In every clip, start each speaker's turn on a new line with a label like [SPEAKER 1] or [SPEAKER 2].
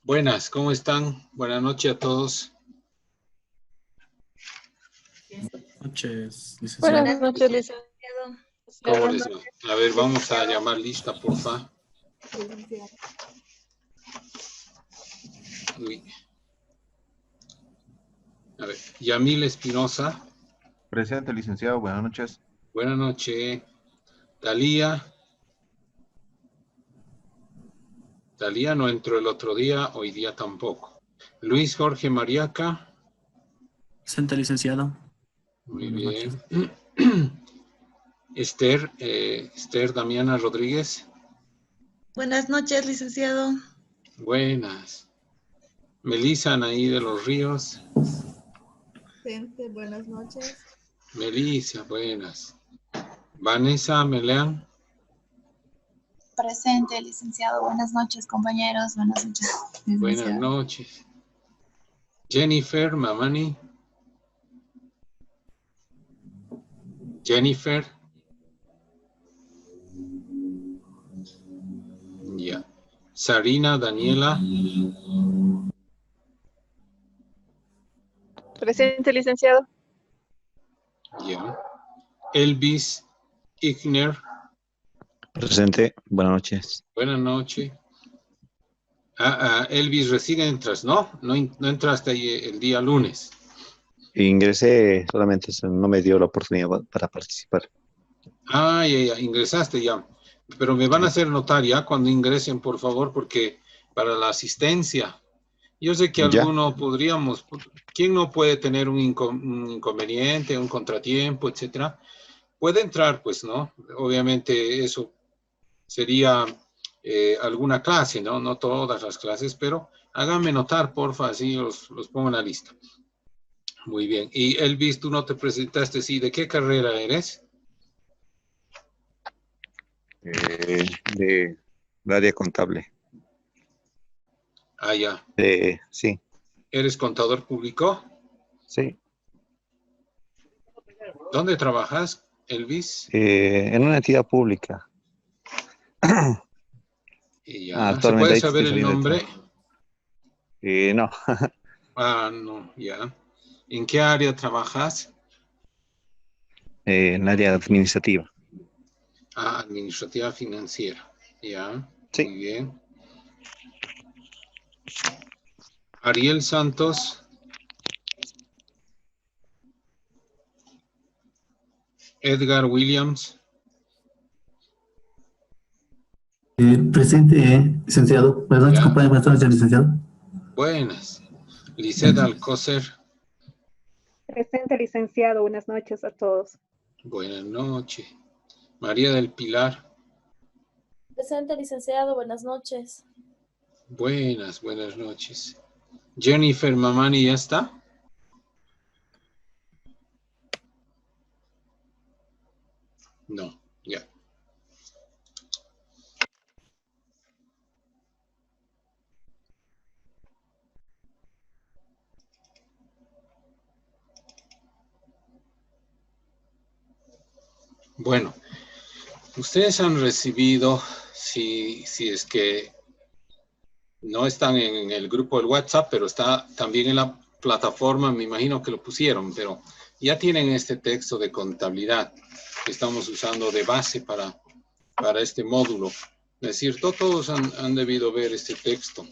[SPEAKER 1] Buenas, ¿cómo están? Buenas noches a todos.
[SPEAKER 2] Buenas noches, licenciado.
[SPEAKER 3] Buenas noches, licenciado.
[SPEAKER 1] ¿Cómo les va? A ver, vamos a llamar lista, porfa. Uy. A ver, Yamil Espinosa.
[SPEAKER 4] Presente, licenciado. Buenas noches.
[SPEAKER 1] Buenas noches. Talía. Talía no entró el otro día, hoy día tampoco. Luis Jorge Mariaca.
[SPEAKER 2] Presente, licenciado.
[SPEAKER 1] Muy
[SPEAKER 2] Buenas
[SPEAKER 1] bien.
[SPEAKER 2] noches.
[SPEAKER 1] Esther Damiana Rodríguez.
[SPEAKER 3] Buenas noches, licenciado.
[SPEAKER 1] Buenas. Melissa Anaí de los Ríos.
[SPEAKER 5] Presente, buenas noches.
[SPEAKER 1] Melissa, buenas. Vanessa Meleán.
[SPEAKER 6] Presente, licenciado. Buenas noches, compañeros. Buenas noches, licenciado.
[SPEAKER 1] Buenas noches. Jennifer Mamani. Jennifer. Ya. Sarina Daniela.
[SPEAKER 7] Presente, licenciado.
[SPEAKER 1] Ya. Elvis Igner.
[SPEAKER 8] Presente, buenas noches.
[SPEAKER 1] Buenas noches. Elvis, recién entras, ¿no? No entraste ahí el día lunes.
[SPEAKER 8] Ingresé, solamente no me dio la oportunidad para participar.
[SPEAKER 1] Ya, ingresaste ya. Pero me van a hacer notar ya cuando ingresen, por favor, porque para la asistencia, yo sé que
[SPEAKER 8] Ya.
[SPEAKER 1] algunos podríamos, ¿quién no puede tener un inconveniente, un contratiempo, etcétera? Puede entrar, pues, ¿no? Obviamente eso sería alguna clase, ¿no? No todas las clases, pero háganme notar, porfa, así los pongo en la lista. Muy bien. Y Elvis, tú no te presentaste, ¿sí? ¿De qué carrera eres?
[SPEAKER 8] De área contable.
[SPEAKER 1] Ya.
[SPEAKER 8] Sí,
[SPEAKER 1] ¿Eres contador público?
[SPEAKER 8] sí.
[SPEAKER 1] ¿Dónde trabajas, Elvis?
[SPEAKER 8] En una entidad pública.
[SPEAKER 1] Y ya. ¿Se
[SPEAKER 8] Actualmente
[SPEAKER 1] puede
[SPEAKER 8] ahí
[SPEAKER 1] saber
[SPEAKER 8] estoy
[SPEAKER 1] el
[SPEAKER 8] saliendo de
[SPEAKER 1] nombre?
[SPEAKER 8] trabajo. No,
[SPEAKER 1] No, ya. ¿En qué área trabajas?
[SPEAKER 8] en área administrativa.
[SPEAKER 1] Administrativa financiera. Ya,
[SPEAKER 8] Sí.
[SPEAKER 1] muy bien. Ariel Santos. Edgar Williams.
[SPEAKER 2] Presente, licenciado. Buenas noches,
[SPEAKER 1] Ya.
[SPEAKER 2] compañero. Buenas noches, licenciado.
[SPEAKER 1] Buenas. Lisette Alcocer.
[SPEAKER 7] Presente, licenciado. Buenas noches a todos.
[SPEAKER 1] Buenas noches. María del Pilar.
[SPEAKER 5] Presente, licenciado. Buenas noches.
[SPEAKER 1] Buenas noches. Jennifer Mamani, ¿ya está? No, ya. Bueno, ustedes han recibido, si es que no están en el grupo del WhatsApp, pero está también en la plataforma, me imagino que lo pusieron, pero ya tienen este texto de contabilidad que estamos usando de base para este módulo. Es decir, todos han debido ver este texto.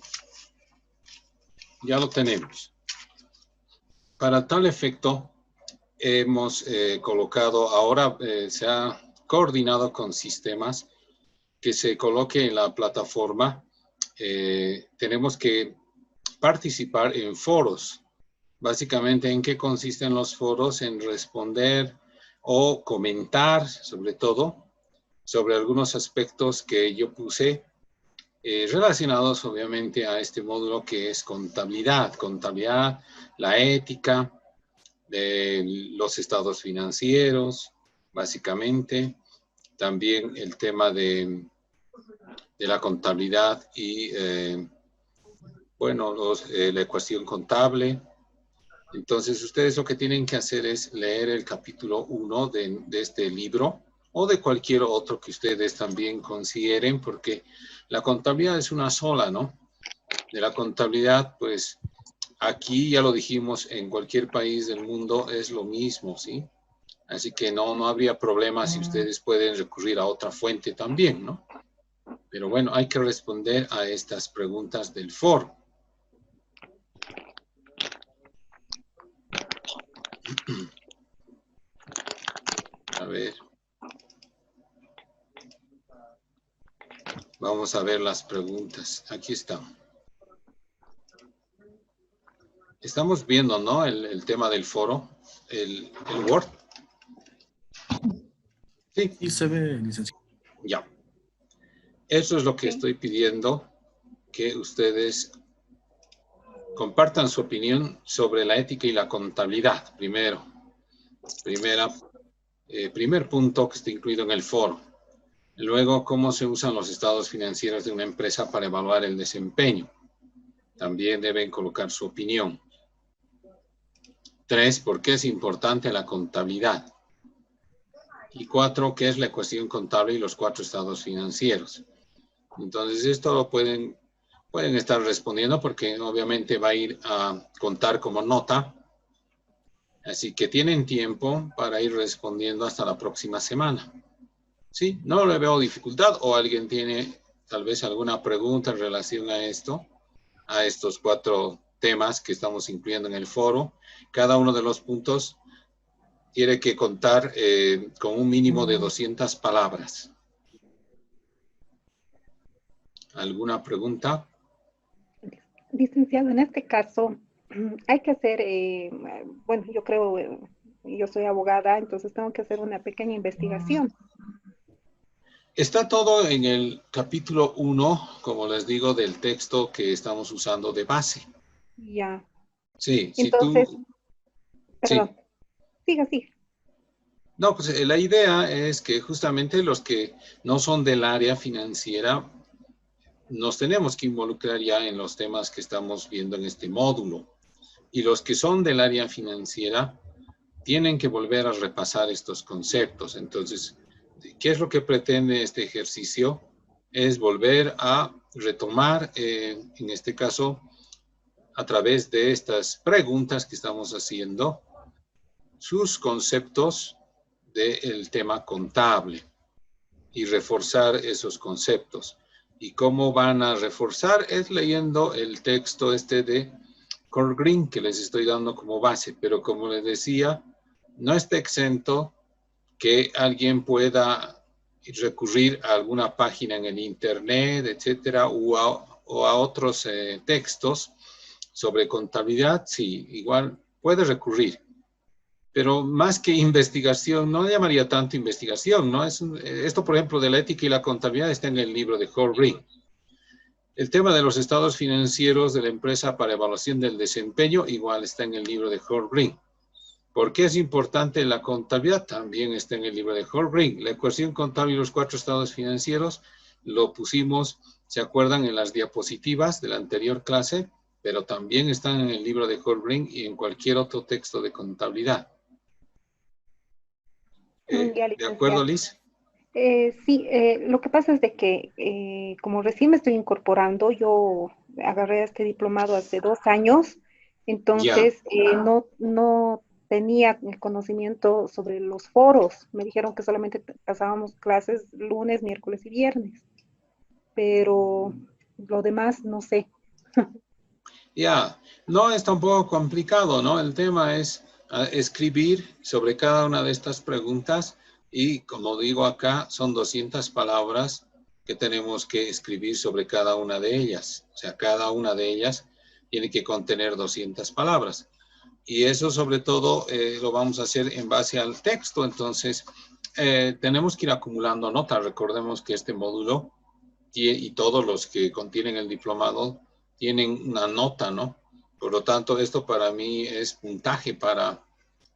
[SPEAKER 1] Ya lo tenemos. Para tal efecto, hemos colocado, ahora se ha coordinado con sistemas que se coloque en la plataforma. Tenemos que participar en foros. Básicamente, ¿en qué consisten los foros? En responder o comentar, sobre todo, sobre algunos aspectos que yo puse relacionados, obviamente, a este módulo que es contabilidad. Contabilidad, la ética, los estados financieros, básicamente. También el tema de la contabilidad y, bueno, la ecuación contable. Entonces, ustedes lo que tienen que hacer es leer el capítulo 1 de este libro o de cualquier otro que ustedes también consideren, porque la contabilidad es una sola, ¿no? de la contabilidad, pues aquí ya lo dijimos, en cualquier país del mundo es lo mismo, ¿sí? Así que no habría problema si ustedes pueden recurrir a otra fuente también, ¿no? Pero bueno, hay que responder a estas preguntas del foro. A ver. Vamos a ver las preguntas. Aquí están. Estamos viendo, ¿no? El tema del foro, el Word. Sí.
[SPEAKER 2] Y se ve, licenciado.
[SPEAKER 1] Ya. Eso es lo que estoy pidiendo, que ustedes compartan su opinión sobre la ética y la contabilidad, primero. Primer punto que está incluido en el foro. Luego, cómo se usan los estados financieros de una empresa para evaluar el desempeño. También deben colocar su opinión. 3, ¿por qué es importante la contabilidad? Y 4, ¿qué es la ecuación contable y los 4 estados financieros? Entonces, esto lo pueden estar respondiendo porque obviamente va a ir a contar como nota. Así que tienen tiempo para ir respondiendo hasta la próxima semana. ¿Sí? No le veo dificultad o alguien tiene tal vez alguna pregunta en relación a esto, a estos 4 temas que estamos incluyendo en el foro. Cada uno de los puntos tiene que contar con un mínimo de 200 palabras. ¿Alguna pregunta?
[SPEAKER 7] Licenciado, en este caso hay que hacer, bueno, yo creo, yo soy abogada, entonces tengo que hacer una pequeña investigación.
[SPEAKER 1] Está todo en el capítulo 1, como les digo, del texto que estamos usando de base.
[SPEAKER 7] Ya.
[SPEAKER 1] Sí,
[SPEAKER 7] Entonces,
[SPEAKER 1] si tú...
[SPEAKER 7] perdón,
[SPEAKER 1] Sí.
[SPEAKER 7] siga.
[SPEAKER 1] No, pues la idea es que justamente los que no son del área financiera nos tenemos que involucrar ya en los temas que estamos viendo en este módulo. Y los que son del área financiera tienen que volver a repasar estos conceptos. Entonces, ¿qué es lo que pretende este ejercicio? Es volver a retomar, en este caso, a través de estas preguntas que estamos haciendo, sus conceptos del tema contable y reforzar esos conceptos. ¿Y cómo van a reforzar? Es leyendo el texto de Core Green que les estoy dando como base, pero como les decía, no está exento que alguien pueda recurrir a alguna página en el internet, etcétera, o a otros textos sobre contabilidad. Sí, igual puede recurrir. Pero más que investigación, no llamaría tanto investigación, ¿no? Esto, por ejemplo, de la ética y la contabilidad está en el libro de Core Green. El tema de los estados financieros de la empresa para evaluación del desempeño igual está en el libro de Core Green. ¿Por qué es importante la contabilidad? También está en el libro de Core Green. La ecuación contable y los 4 estados financieros lo pusimos, ¿se acuerdan? En las diapositivas de la anterior clase, pero también están en el libro de Core Green y en cualquier otro texto de contabilidad. ¿De acuerdo, Liz?
[SPEAKER 7] Sí, lo que pasa es de que como recién me estoy incorporando, yo agarré este diplomado hace 2 años, entonces no tenía conocimiento sobre los foros. Me dijeron que solamente pasábamos clases lunes, miércoles y viernes, pero lo demás no sé.
[SPEAKER 1] No es tampoco complicado, ¿no? El tema es escribir sobre cada una de estas preguntas y, como digo acá, son 200 palabras que tenemos que escribir sobre cada una de ellas. O sea, cada una de ellas tiene que contener 200 palabras. Y eso, sobre todo, lo vamos a hacer en base al texto. Entonces, tenemos que ir acumulando notas. Recordemos que este módulo y todos los que contienen el diplomado tienen una nota, ¿no? Por lo tanto, esto para mí es puntaje para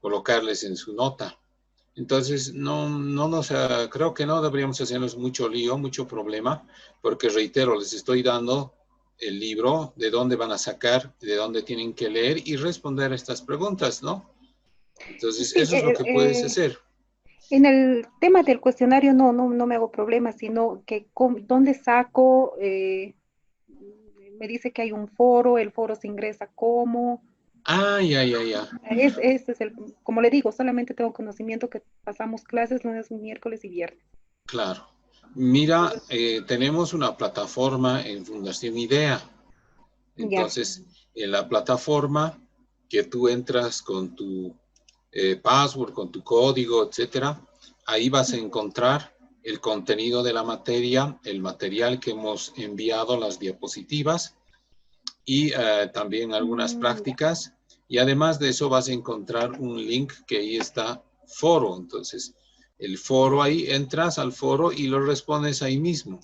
[SPEAKER 1] colocarles en su nota. Entonces, creo que no deberíamos hacernos mucho lío, mucho problema, porque reitero, les estoy dando el libro, de dónde van a sacar, de dónde tienen que leer y responder estas preguntas, ¿no? Entonces,
[SPEAKER 7] Sí,
[SPEAKER 1] eso es lo que puedes hacer.
[SPEAKER 7] En el tema del cuestionario no me hago problema, sino que dónde saco me dice que hay un foro, el foro se ingresa como.
[SPEAKER 1] Ah, ya.
[SPEAKER 7] Este es como le digo, solamente tengo conocimiento que pasamos clases lunes, miércoles y viernes.
[SPEAKER 1] Claro. Mira, tenemos una plataforma en Fundación IDEA. Entonces, en la plataforma que tú entras con tu password, con tu código, etcétera, ahí vas a encontrar el contenido de la materia, el material que hemos enviado, las diapositivas y también algunas prácticas. Y además de eso vas a encontrar un link que ahí está foro. Entonces, el foro ahí, entras al foro y lo respondes ahí mismo.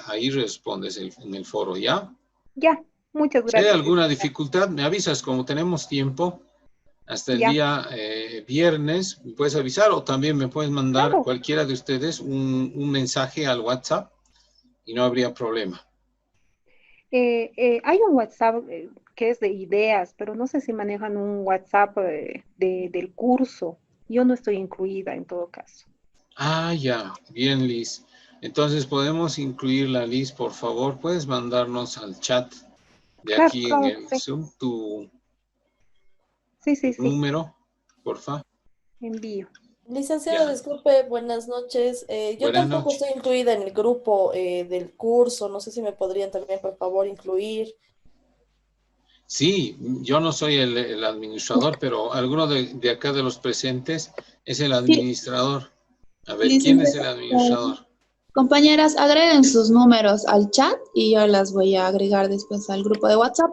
[SPEAKER 1] Ahí respondes en el foro, ¿ya?
[SPEAKER 7] Ya, muchas
[SPEAKER 1] Si hay
[SPEAKER 7] gracias.
[SPEAKER 1] alguna dificultad, me avisas. Como tenemos tiempo, hasta el día viernes, me puedes avisar o también me puedes mandar cualquiera de ustedes un mensaje al WhatsApp y no habría problema.
[SPEAKER 7] Hay un WhatsApp que es de ideas, pero no sé si manejan un WhatsApp del curso. Yo no estoy incluida en todo caso.
[SPEAKER 1] Ah, ya. Bien, Liz. Entonces, podemos incluirla, Liz, por favor. ¿Puedes mandarnos al chat de aquí en el Zoom tu número, porfa?
[SPEAKER 7] Envío.
[SPEAKER 5] Licenciado, disculpe, buenas noches. Yo
[SPEAKER 1] Buenas
[SPEAKER 5] tampoco
[SPEAKER 1] noches.
[SPEAKER 5] estoy incluida en el grupo del curso. No sé si me podrían también, por favor, incluir.
[SPEAKER 1] Sí, yo no soy el administrador, pero alguno de acá de los presentes es el administrador. A ver, ¿quién es el administrador?
[SPEAKER 6] Compañeras, agreguen sus números al chat y yo las voy a agregar después al grupo de WhatsApp.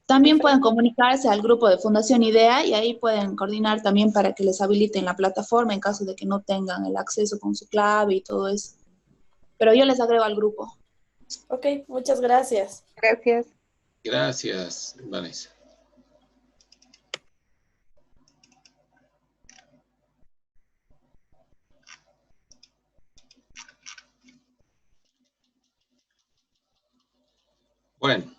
[SPEAKER 6] También pueden comunicarse al grupo de Fundación IDEA y ahí pueden coordinar también para que les habiliten la plataforma en caso de que no tengan el acceso con su clave y todo eso. Pero yo les agrego al grupo.
[SPEAKER 5] Ok, muchas gracias.
[SPEAKER 7] Gracias.
[SPEAKER 1] Gracias, Vanessa. Bueno.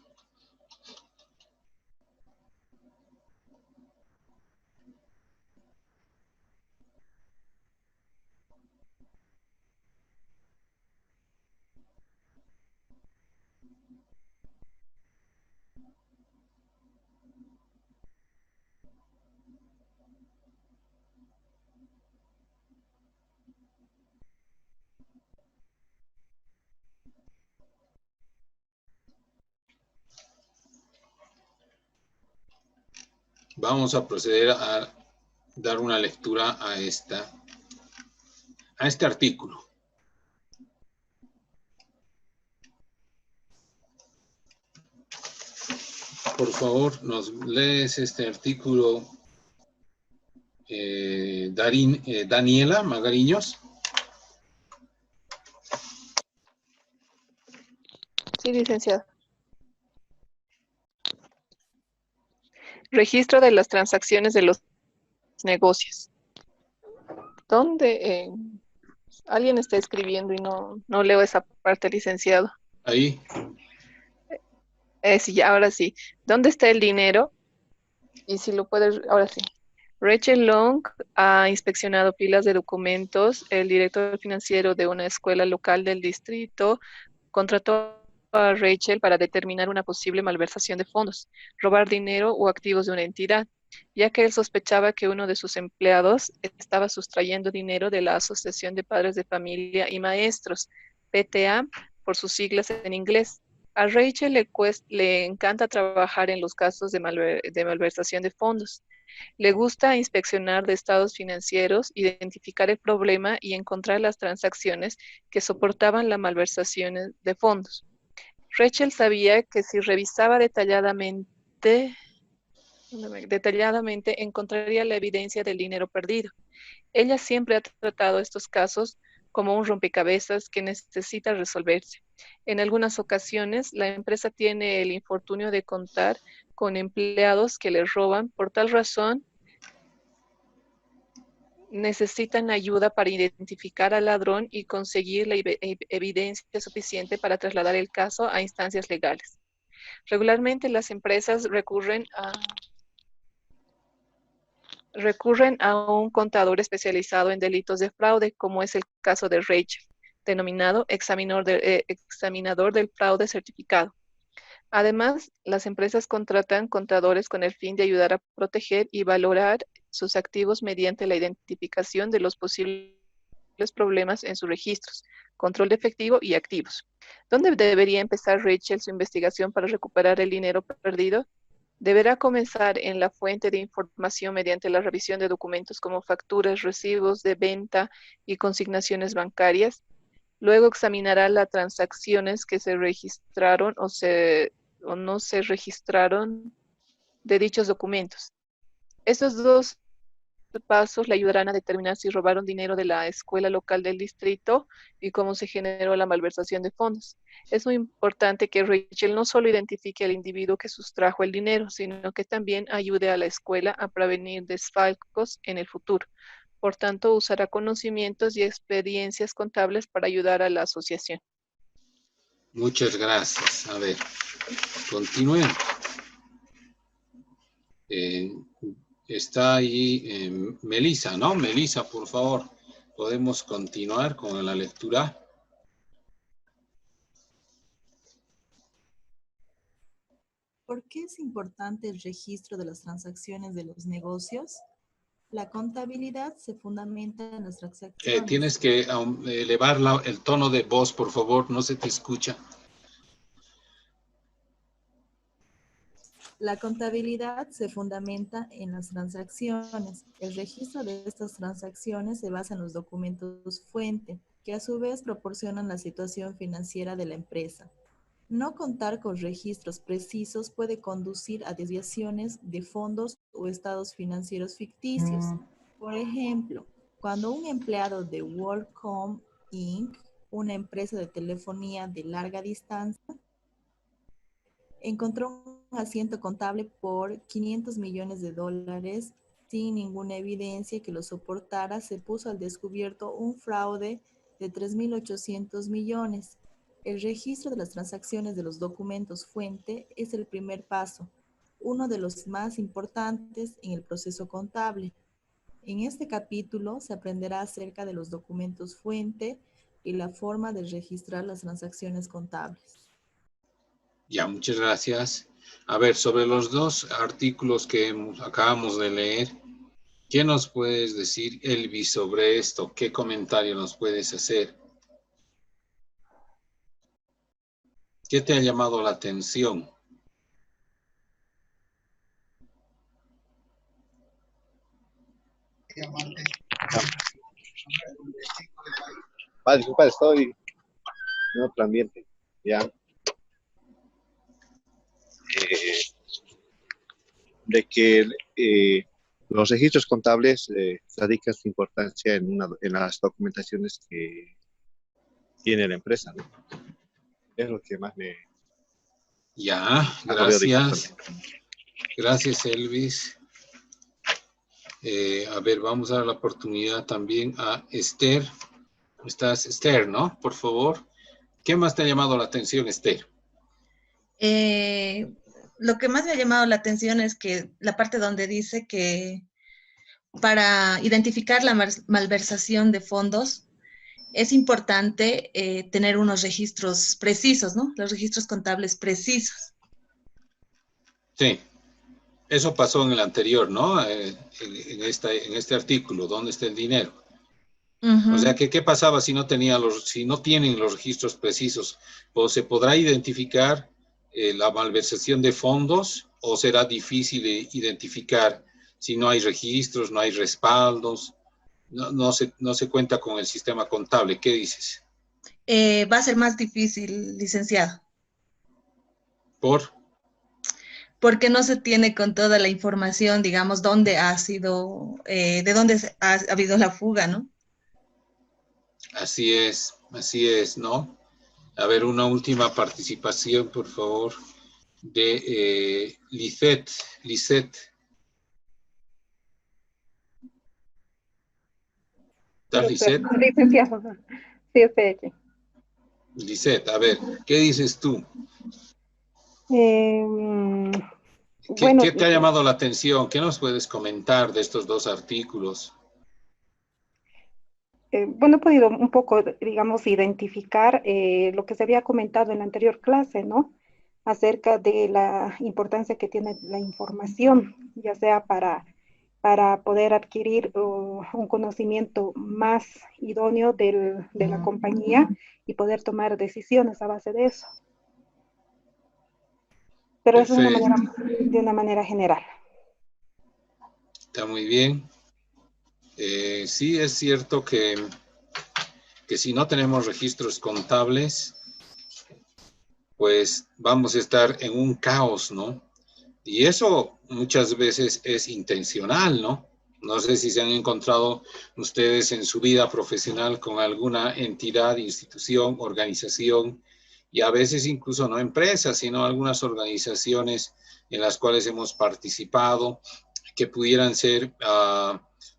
[SPEAKER 1] Vamos a proceder a dar una lectura a este artículo. Por favor, nos lees este artículo, Daniela Magariños.
[SPEAKER 9] Sí, licenciado. Registro de las transacciones de los negocios. ¿Dónde? Alguien está escribiendo y no leo esa parte, licenciado.
[SPEAKER 1] Ahí.
[SPEAKER 9] Sí, ahora sí. ¿Dónde está el dinero? Y si lo puedes, ahora sí. Rachel Long ha inspeccionado pilas de documentos. El director financiero de una escuela local del distrito contrató a Rachel para determinar una posible malversación de fondos, robar dinero o activos de una entidad, ya que él sospechaba que uno de sus empleados estaba sustrayendo dinero de la Asociación de Padres de Familia y Maestros, PTA, por sus siglas en inglés. A Rachel le encanta trabajar en los casos de malversación de fondos. Le gusta inspeccionar de estados financieros, identificar el problema y encontrar las transacciones que soportaban la malversación de fondos. Rachel sabía que si revisaba detalladamente encontraría la evidencia del dinero perdido. Ella siempre ha tratado estos casos como un rompecabezas que necesita resolverse. En algunas ocasiones, la empresa tiene el infortunio de contar con empleados que le roban. Por tal razón, necesitan ayuda para identificar al ladrón y conseguir la evidencia suficiente para trasladar el caso a instancias legales. Regularmente las empresas recurren a un contador especializado en delitos de fraude, como es el caso de Rachel. denominado examinador del fraude certificado. Además, las empresas contratan contadores con el fin de ayudar a proteger y valorar sus activos mediante la identificación de los posibles problemas en sus registros, control de efectivo y activos. ¿Dónde debería empezar Rachel su investigación para recuperar el dinero perdido? Deberá comenzar en la fuente de información mediante la revisión de documentos como facturas, recibos de venta y consignaciones bancarias. Luego examinará las transacciones que se registraron o no se registraron de dichos documentos. Estos dos pasos le ayudarán a determinar si robaron dinero de la escuela local del distrito y cómo se generó la malversación de fondos. Es muy importante que Rachel no solo identifique al individuo que sustrajo el dinero, sino que también ayude a la escuela a prevenir desfalcos en el futuro. Por tanto, usará conocimientos y experiencias contables para ayudar a la asociación.
[SPEAKER 1] Muchas gracias. A ver, continúen. Está ahí Melissa, ¿no? Melissa, por favor, ¿podemos continuar con la lectura?
[SPEAKER 3] ¿Por qué es importante el registro de las transacciones de los negocios? La contabilidad se fundamenta en las transacciones.
[SPEAKER 1] Tienes que elevar el tono de voz, por favor, no se te escucha.
[SPEAKER 3] La contabilidad se fundamenta en las transacciones. El registro de estas transacciones se basa en los documentos fuente, que a su vez proporcionan la situación financiera de la empresa. No contar con registros precisos puede conducir a desviaciones de fondos o estados financieros ficticios. Por ejemplo, cuando un empleado de WorldCom Inc., una empresa de telefonía de larga distancia, encontró un asiento contable por $500 millones sin ninguna evidencia que lo soportara, se puso al descubierto un fraude de 3.800 millones. El registro de las transacciones de los documentos fuente es el primer paso, uno de los más importantes en el proceso contable. En este capítulo se aprenderá acerca de los documentos fuente y la forma de registrar las transacciones contables.
[SPEAKER 1] Ya, muchas gracias. A ver, sobre los dos artículos que acabamos de leer, ¿qué nos puedes decir, Elvis, sobre esto? ¿Qué comentario nos puedes hacer? ¿Qué te ha llamado la atención?
[SPEAKER 8] Disculpa, estoy en otro ambiente. Ya. De que los registros contables radican su importancia en las documentaciones que tiene la empresa, ¿no? Es lo que más me...
[SPEAKER 1] Ya, gracias. Gracias, Elvis. A ver, vamos a dar la oportunidad también a Esther. Estás, Esther, ¿no? Por favor. ¿Qué más te ha llamado la atención, Esther?
[SPEAKER 3] Lo que más me ha llamado la atención es que la parte donde dice que para identificar la malversación de fondos es importante tener unos registros precisos, ¿no? Los registros contables precisos.
[SPEAKER 1] Sí, eso pasó en el anterior, ¿no? En este artículo, ¿dónde está el dinero? O sea, ¿qué pasaba si no tienen los registros precisos? ¿O se podrá identificar la malversación de fondos o será difícil identificar si no hay registros, no hay respaldos, no se cuenta con el sistema contable? ¿Qué dices?
[SPEAKER 3] Va a ser más difícil, licenciado.
[SPEAKER 1] ¿Por?
[SPEAKER 3] Porque no se tiene con toda la información, digamos, dónde ha sido, de dónde ha habido la fuga, ¿no?
[SPEAKER 1] Así es, ¿no? A ver, una última participación, por favor, de Lisette. ¿Estás, Lisette?
[SPEAKER 7] Licenciado. Sí, estoy aquí.
[SPEAKER 1] Lisette, a ver, ¿qué dices tú? ¿Qué te ha llamado la atención? ¿Qué nos puedes comentar de estos dos artículos?
[SPEAKER 7] bueno, he podido un poco, digamos, identificar lo que se había comentado en la anterior clase, ¿no? Acerca de la importancia que tiene la información, ya sea para poder adquirir un conocimiento más idóneo de la compañía y poder tomar decisiones a base de eso. Pero eso
[SPEAKER 1] Perfecto.
[SPEAKER 7] de una manera general.
[SPEAKER 1] Está muy bien. Sí, es cierto que si no tenemos registros contables, pues vamos a estar en un caos, ¿no? Y eso muchas veces es intencional, ¿no? No sé si se han encontrado ustedes en su vida profesional con alguna entidad, institución, organización, y a veces incluso no empresas, sino algunas organizaciones en las cuales hemos participado, que pudieran ser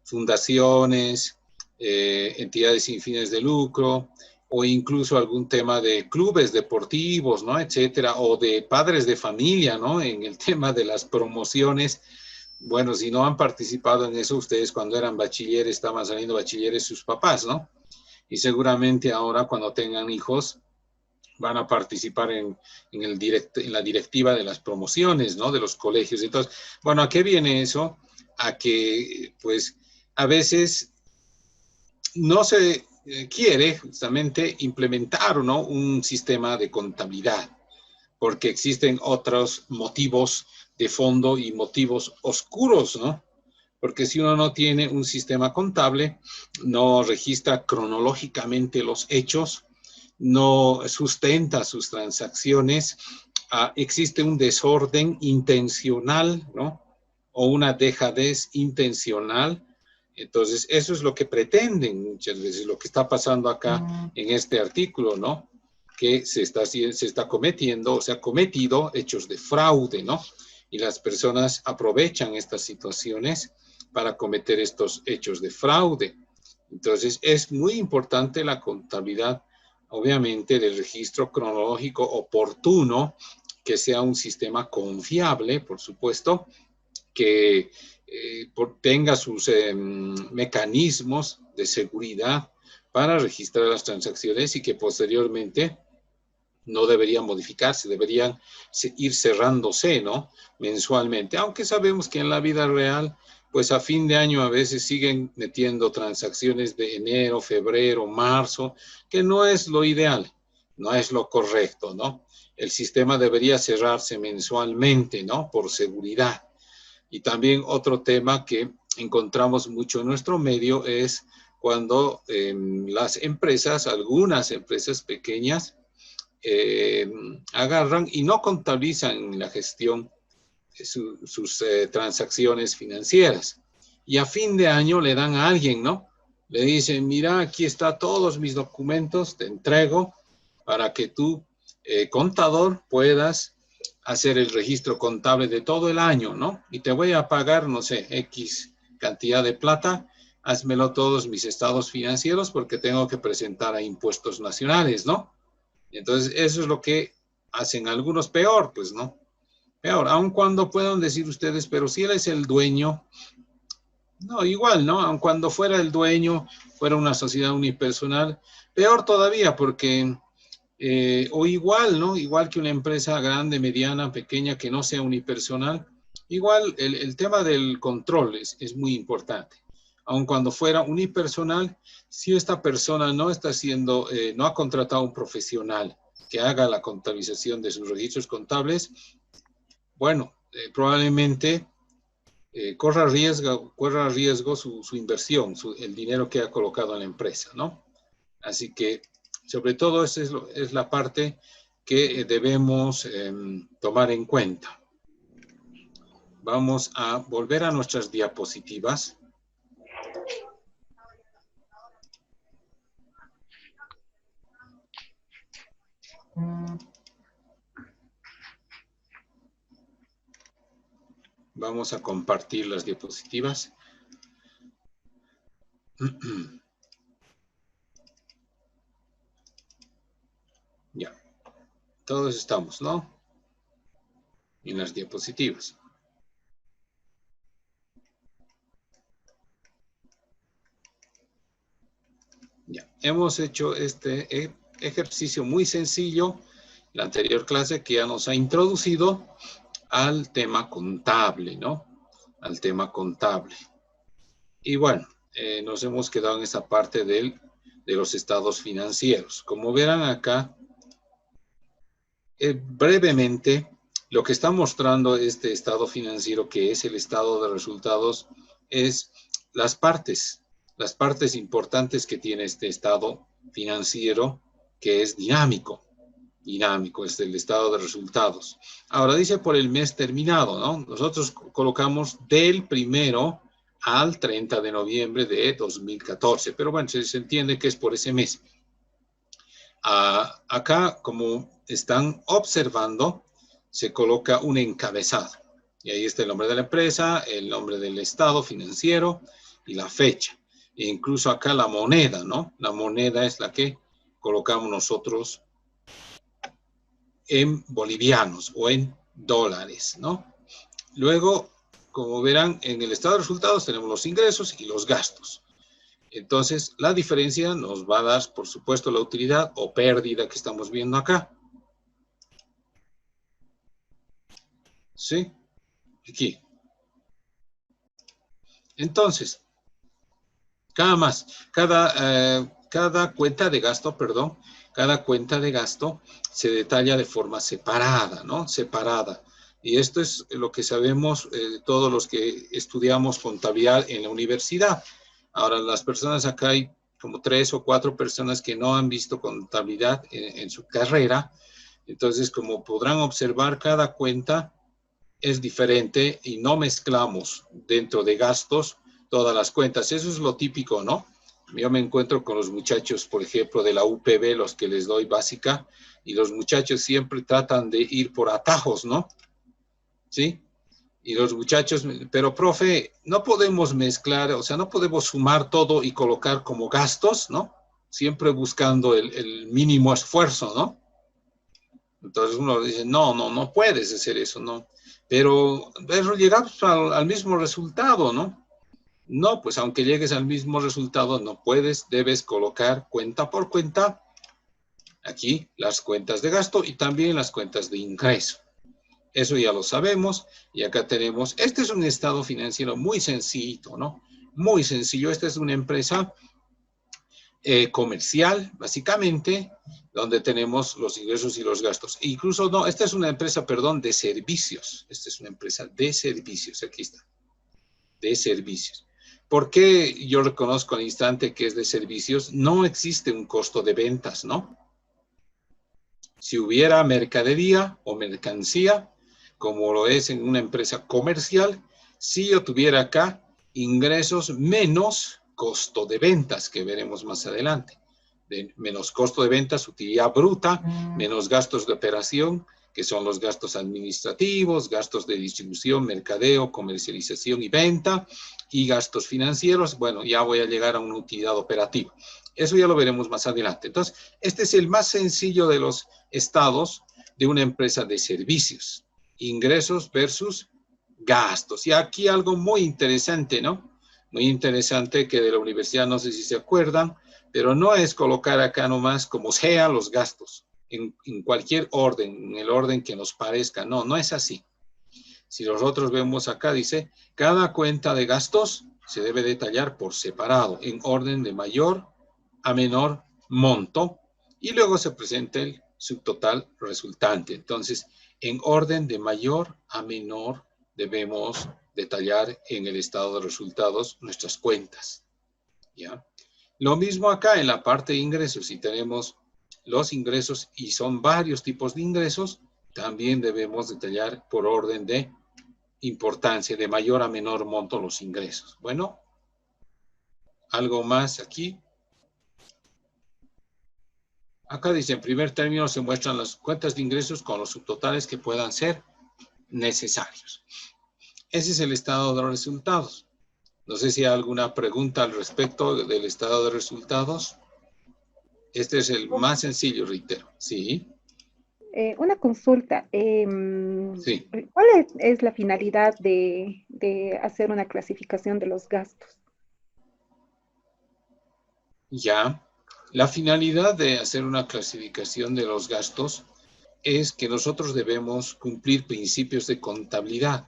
[SPEAKER 1] fundaciones, entidades sin fines de lucro, o incluso algún tema de clubes deportivos, ¿no? Etcétera, o de padres de familia, ¿no? En el tema de las promociones. Bueno, si no han participado en eso, ustedes cuando eran bachilleres, estaban saliendo bachilleres sus papás, ¿no? Y seguramente ahora cuando tengan hijos, van a participar en la directiva de las promociones, ¿no? De los colegios. Entonces, bueno, ¿a qué viene eso? A que, pues, a veces no se quiere justamente implementar, ¿no? Un sistema de contabilidad, porque existen otros motivos de fondo y motivos oscuros, ¿no? Porque si uno no tiene un sistema contable, no registra cronológicamente los hechos, no sustenta sus transacciones, existe un desorden intencional, ¿no? O una dejadez intencional. Entonces, eso es lo que pretenden muchas veces, lo que está pasando acá en este artículo, ¿no? Que se está cometiendo, o se ha cometido hechos de fraude, ¿no? Y las personas aprovechan estas situaciones para cometer estos hechos de fraude. Entonces, es muy importante la contabilidad, obviamente, del registro cronológico oportuno, que sea un sistema confiable, por supuesto, que tenga sus mecanismos de seguridad para registrar las transacciones y que posteriormente no deberían modificarse, deberían ir cerrándose, ¿no? Mensualmente, aunque sabemos que en la vida real, pues a fin de año a veces siguen metiendo transacciones de enero, febrero, marzo, que no es lo ideal, no es lo correcto, ¿no? El sistema debería cerrarse mensualmente, ¿no? Por seguridad. Y también otro tema que encontramos mucho en nuestro medio es cuando las empresas, algunas empresas pequeñas, agarran y no contabilizan la gestión de sus transacciones financieras. Y a fin de año le dan a alguien, ¿no? Le dicen, mira, aquí está todos mis documentos, te entrego para que tú, contador, puedas hacer el registro contable de todo el año, ¿no? Y te voy a pagar, no sé, X cantidad de plata, házmelo todos mis estados financieros porque tengo que presentar a impuestos nacionales, ¿no? Entonces, eso es lo que hacen algunos peor, pues, ¿no? Peor, aun cuando puedan decir ustedes, pero si él es el dueño, no, igual, ¿no? Aun cuando fuera el dueño, fuera una sociedad unipersonal, peor todavía, porque, o igual, ¿no? Igual que una empresa grande, mediana, pequeña, que no sea unipersonal, igual el tema del control es muy importante. Aun cuando fuera unipersonal, si esta persona no está haciendo, no ha contratado a un profesional que haga la contabilización de sus registros contables, bueno, probablemente corra riesgo su inversión, el dinero que ha colocado en la empresa, ¿no? Así que, sobre todo, esa es la parte que debemos tomar en cuenta. Vamos a volver a nuestras diapositivas. Vamos a compartir las diapositivas. Ya, todos estamos, ¿no? En las diapositivas. Ya, hemos hecho este ejercicio muy sencillo en la anterior clase que ya nos ha introducido al tema contable, ¿no? Al tema contable. Y bueno, nos hemos quedado en esa parte de los estados financieros. Como verán acá, brevemente, lo que está mostrando este estado financiero, que es el estado de resultados, es las partes importantes que tiene este estado financiero, que es dinámico. Dinámico, es el estado de resultados. Ahora dice por el mes terminado, ¿no? Nosotros colocamos del 1 al 30 de noviembre de 2014, pero bueno, se entiende que es por ese mes. Acá, como están observando, se coloca un encabezado. Y ahí está el nombre de la empresa, el nombre del estado financiero y la fecha. E incluso acá la moneda, ¿no? La moneda es la que colocamos nosotros en bolivianos o en dólares, ¿no? Luego, como verán, en el estado de resultados tenemos los ingresos y los gastos. Entonces, la diferencia nos va a dar, por supuesto, la utilidad o pérdida que estamos viendo acá. ¿Sí? Aquí. Entonces, cada cuenta de gasto, perdón, cada cuenta de gasto se detalla de forma separada, ¿no? Separada. Y esto es lo que sabemos todos los que estudiamos contabilidad en la universidad. Ahora, las personas acá hay como 3 o 4 personas que no han visto contabilidad en su carrera. Entonces, como podrán observar, cada cuenta es diferente y no mezclamos dentro de gastos todas las cuentas. Eso es lo típico, ¿no? Yo me encuentro con los muchachos, por ejemplo, de la UPB, los que les doy básica, y los muchachos siempre tratan de ir por atajos, ¿no? ¿Sí? Y los muchachos, pero profe, no podemos mezclar, o sea, no podemos sumar todo y colocar como gastos, ¿no? Siempre buscando el mínimo esfuerzo, ¿no? Entonces uno dice, no puedes hacer eso, ¿no? Pero llegamos al mismo resultado, ¿no? No, pues aunque llegues al mismo resultado, no puedes, debes colocar cuenta por cuenta aquí las cuentas de gasto y también las cuentas de ingreso. Eso ya lo sabemos y acá tenemos, este es un estado financiero muy sencillo, ¿no? Muy sencillo, esta es una empresa comercial, básicamente, donde tenemos los ingresos y los gastos. Incluso, no, esta es una empresa, perdón, de servicios. Esta es una empresa de servicios, aquí está, de servicios. ¿Por qué yo reconozco al instante que es de servicios? No existe un costo de ventas, ¿no? Si hubiera mercadería o mercancía, como lo es en una empresa comercial, si yo tuviera acá ingresos menos costo de ventas, que veremos más adelante. Menos costo de ventas, utilidad bruta, menos gastos de operación, que son los gastos administrativos, gastos de distribución, mercadeo, comercialización y venta, y gastos financieros. Bueno, ya voy a llegar a una utilidad operativa. Eso ya lo veremos más adelante. Entonces, este es el más sencillo de los estados de una empresa de servicios. Ingresos versus gastos. Y aquí algo muy interesante, ¿no? Muy interesante que de la universidad, no sé si se acuerdan, pero no es colocar acá nomás como sea los gastos, en cualquier orden, en el orden que nos parezca. No, no es así. Si nosotros vemos acá, dice, cada cuenta de gastos se debe detallar por separado, en orden de mayor a menor monto, y luego se presenta el subtotal resultante. Entonces, en orden de mayor a menor, debemos detallar en el estado de resultados nuestras cuentas. ¿Ya? Lo mismo acá en la parte de ingresos. Si tenemos los ingresos y son varios tipos de ingresos, también debemos detallar por orden de importancia, de mayor a menor monto los ingresos. Bueno, algo más aquí. Acá dice, en primer término se muestran las cuentas de ingresos con los subtotales que puedan ser necesarios. Ese es el estado de los resultados. No sé si hay alguna pregunta al respecto del estado de resultados. Este es el más sencillo, reitero. Sí.
[SPEAKER 7] Una consulta.
[SPEAKER 1] Sí.
[SPEAKER 7] ¿Cuál es la finalidad de hacer una clasificación de los gastos?
[SPEAKER 1] Ya. La finalidad de hacer una clasificación de los gastos es que nosotros debemos cumplir principios de contabilidad.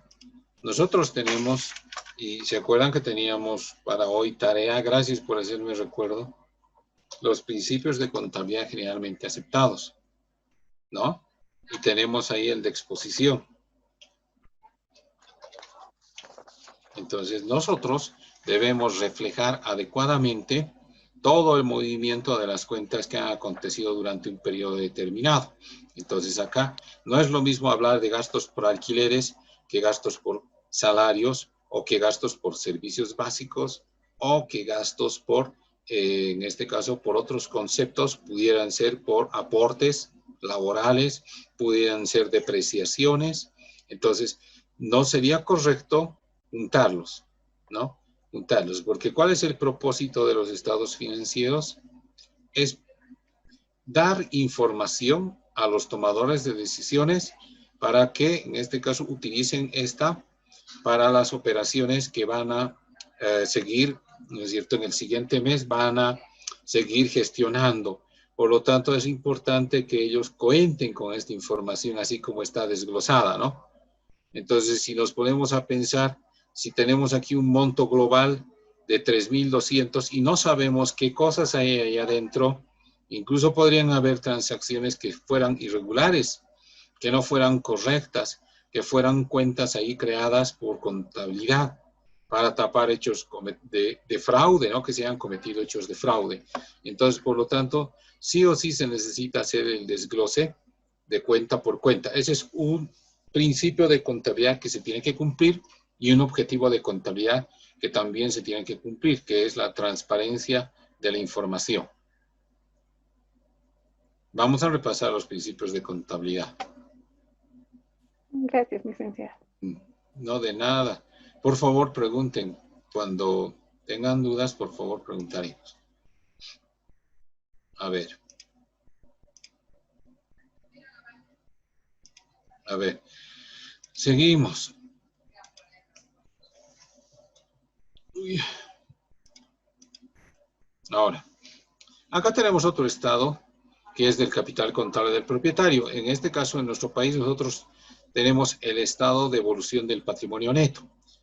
[SPEAKER 1] Nosotros tenemos, y se acuerdan que teníamos para hoy tarea, gracias por hacerme recuerdo, los principios de contabilidad generalmente aceptados, ¿no? Y tenemos ahí el de exposición. Entonces, nosotros debemos reflejar adecuadamente todo el movimiento de las cuentas que han acontecido durante un periodo determinado. Entonces, acá no es lo mismo hablar de gastos por alquileres que gastos por salarios o que gastos por servicios básicos o que gastos por, en este caso, por otros conceptos, pudieran ser por aportes laborales, pudieran ser depreciaciones. Entonces, no sería correcto juntarlos, ¿no? Juntarlos, porque ¿cuál es el propósito de los estados financieros? Es dar información a los tomadores de decisiones para que, en este caso, utilicen esta para las operaciones que van a seguir, ¿no es cierto?, en el siguiente mes van a seguir gestionando. Por lo tanto, es importante que ellos cuenten con esta información así como está desglosada, ¿no? Entonces, si nos ponemos a pensar, si tenemos aquí un monto global de 3.200 y no sabemos qué cosas hay ahí adentro, incluso podrían haber transacciones que fueran irregulares, que no fueran correctas, que fueran cuentas ahí creadas por contabilidad para tapar hechos de fraude, ¿no? Que se hayan cometido hechos de fraude. Entonces, por lo tanto, sí o sí se necesita hacer el desglose de cuenta por cuenta. Ese es un principio de contabilidad que se tiene que cumplir y un objetivo de contabilidad que también se tiene que cumplir, que es la transparencia de la información. Vamos a repasar los principios de contabilidad.
[SPEAKER 7] Gracias, licenciado.
[SPEAKER 1] No, de nada. Por favor, pregunten. Cuando tengan dudas, por favor, preguntaremos. A ver. A ver. Seguimos. Uy. Ahora, acá tenemos otro estado que es del capital contable del propietario. En este caso, en nuestro país, nosotros tenemos el estado de evolución del patrimonio neto.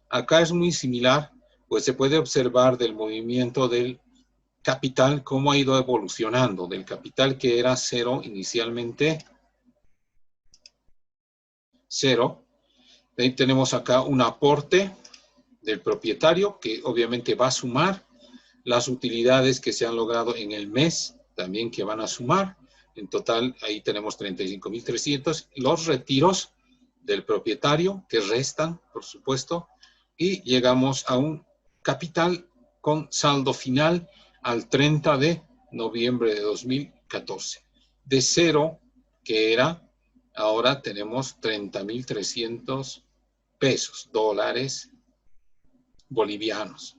[SPEAKER 1] Acá es muy similar, pues se puede observar del movimiento del capital, cómo ha ido evolucionando, del capital que era cero inicialmente, cero. Ahí tenemos acá un aporte del propietario que obviamente va a sumar las utilidades que se han logrado en el mes, también que van a sumar. En total, ahí tenemos 35.300. Los retiros del propietario que restan, por supuesto, y llegamos a un capital con saldo final al 30 de noviembre de 2014. De cero, que era, ahora tenemos 30.300 pesos, dólares bolivianos.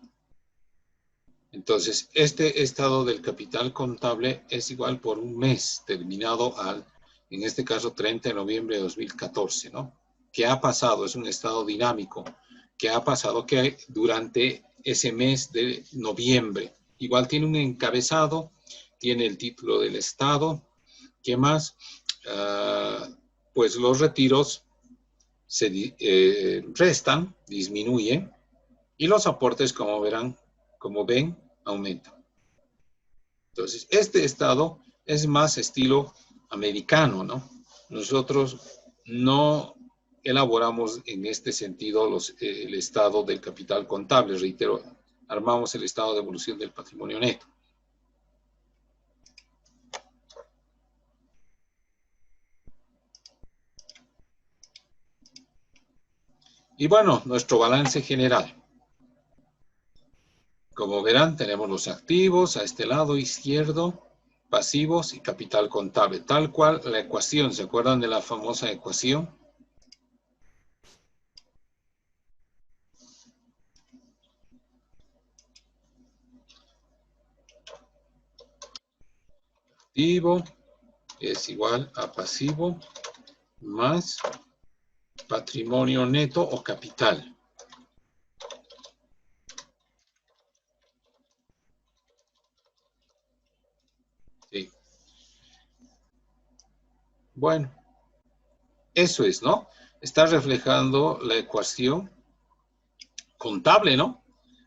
[SPEAKER 1] Entonces, este estado del capital contable es igual por un mes, terminado al, en este caso, 30 de noviembre de 2014, ¿no? ¿Qué ha pasado? Es un estado dinámico. ¿Qué ha pasado que durante ese mes de noviembre? Igual tiene un encabezado, tiene el título del estado. ¿Qué más? Pues los retiros se restan, disminuyen, y los aportes, como verán, como ven, aumentan. Entonces, este estado es más estilo americano, ¿no? Nosotros no elaboramos en este sentido el estado del capital contable, reitero, armamos el estado de evolución del patrimonio neto. Y bueno, nuestro balance general. Como verán, tenemos los activos a este lado izquierdo, pasivos y capital contable. Tal cual la ecuación, ¿se acuerdan de la famosa ecuación? Activo es igual a pasivo más patrimonio neto o capital. Bueno, eso es, ¿no? Está reflejando la ecuación contable, ¿no?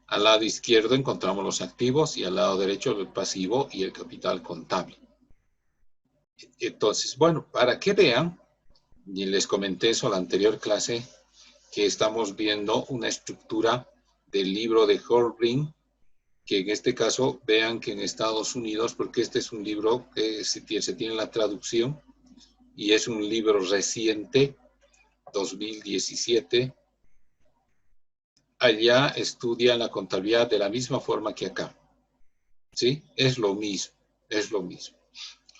[SPEAKER 1] Al lado izquierdo encontramos los activos y al lado derecho el pasivo y el capital contable. Entonces, bueno, para que vean, y les comenté eso en la anterior clase, que estamos viendo una estructura del libro de Holbring, que en este caso vean que en Estados Unidos, porque este es un libro que se tiene la traducción y es un libro reciente, 2017, allá estudian la contabilidad de la misma forma que acá. ¿Sí? Es lo mismo, es lo mismo.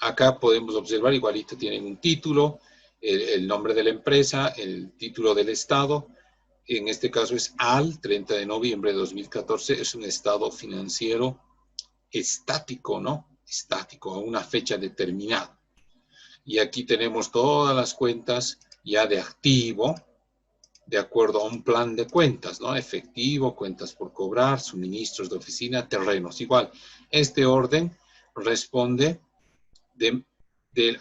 [SPEAKER 1] Acá podemos observar, igualito tienen un título, el nombre de la empresa, el título del estado. En este caso es al 30 de noviembre de 2014, es un estado financiero estático, ¿no? Estático, a una fecha determinada. Y aquí tenemos todas las cuentas ya de activo, de acuerdo a un plan de cuentas, ¿no? Efectivo, cuentas por cobrar, suministros de oficina, terrenos. Igual, este orden responde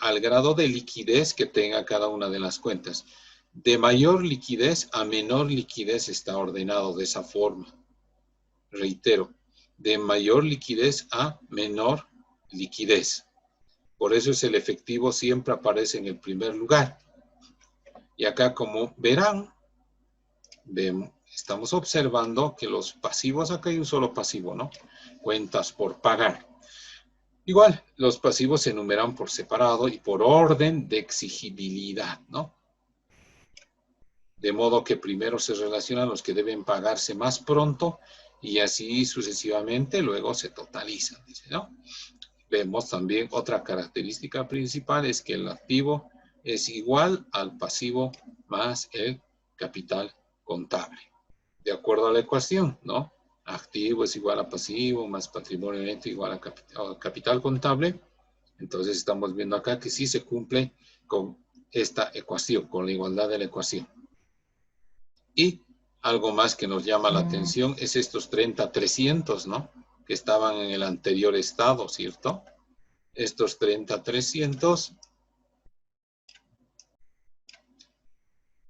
[SPEAKER 1] al grado de liquidez que tenga cada una de las cuentas. De mayor liquidez a menor liquidez está ordenado de esa forma. Reitero, de mayor liquidez a menor liquidez. Por eso es el efectivo siempre aparece en el primer lugar. Y acá, como verán, estamos observando que los pasivos, acá hay un solo pasivo, ¿no? Cuentas por pagar. Igual, los pasivos se enumeran por separado y por orden de exigibilidad, ¿no? De modo que primero se relacionan los que deben pagarse más pronto y así sucesivamente luego se totalizan, dice, ¿no? Vemos también otra característica principal es que el activo es igual al pasivo más el capital contable. De acuerdo a la ecuación, ¿no? Activo es igual a pasivo más patrimonio neto igual a capital contable. Entonces estamos viendo acá que sí se cumple con esta ecuación, con la igualdad de la ecuación. Y algo más que nos llama la atención es estos 30,300, ¿no? Que estaban en el anterior estado, ¿cierto? Estos 30,300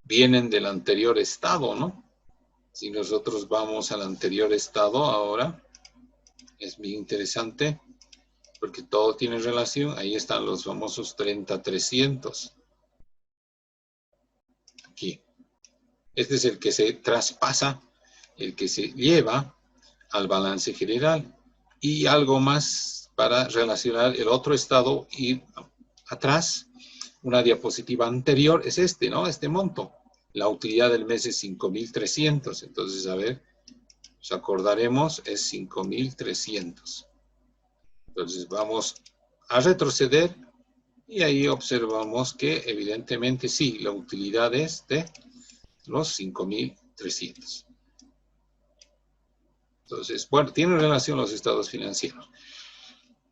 [SPEAKER 1] vienen del anterior estado, ¿no? Si nosotros vamos al anterior estado ahora, es bien interesante porque todo tiene relación. Ahí están los famosos 30,300. Aquí. Este es el que se traspasa, el que se lleva al balance general. Y algo más para relacionar el otro estado y atrás, una diapositiva anterior es este, ¿no? Este monto. La utilidad del mes es 5,300. Entonces, a ver, nos acordaremos, es 5,300. Entonces, vamos a retroceder y ahí observamos que evidentemente sí, la utilidad es de los 5,300. Entonces, bueno, tiene relación los estados financieros.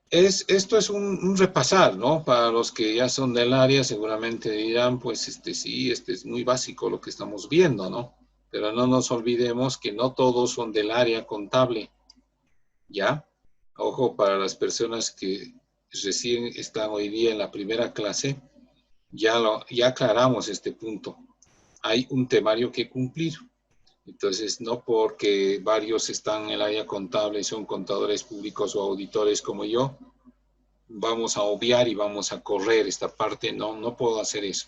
[SPEAKER 1] Esto es un repasar, ¿no? Para los que ya son del área, seguramente dirán, pues, sí, es muy básico lo que estamos viendo, ¿no? Pero no nos olvidemos que no todos son del área contable, ¿ya? Ojo, para las personas que recién están hoy día en la primera clase, ya aclaramos este punto. Hay un temario que cumplir. Entonces, no porque varios están en el área contable y son contadores públicos o auditores como yo, vamos a obviar y vamos a correr esta parte. No puedo hacer eso.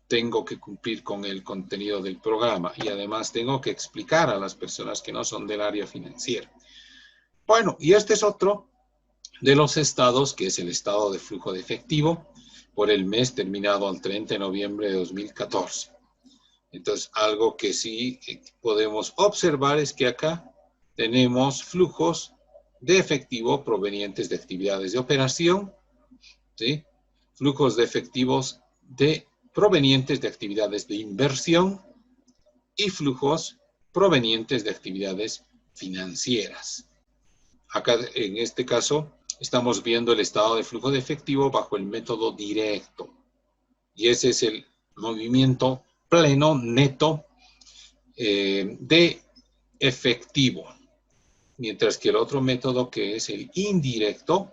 [SPEAKER 1] Tengo que cumplir con el contenido del programa y además tengo que explicar a las personas que no son del área financiera. Bueno, y este es otro de los estados, que es el estado de flujo de efectivo por el mes terminado al 30 de noviembre de 2014. Entonces, algo que sí podemos observar es que acá tenemos flujos de efectivo provenientes de actividades de operación, ¿sí? Flujos de efectivos provenientes de actividades de inversión y flujos provenientes de actividades financieras. Acá, en este caso, estamos viendo el estado de flujo de efectivo bajo el método directo. Y ese es el movimiento pleno, neto, de efectivo. Mientras que el otro método, que es el indirecto,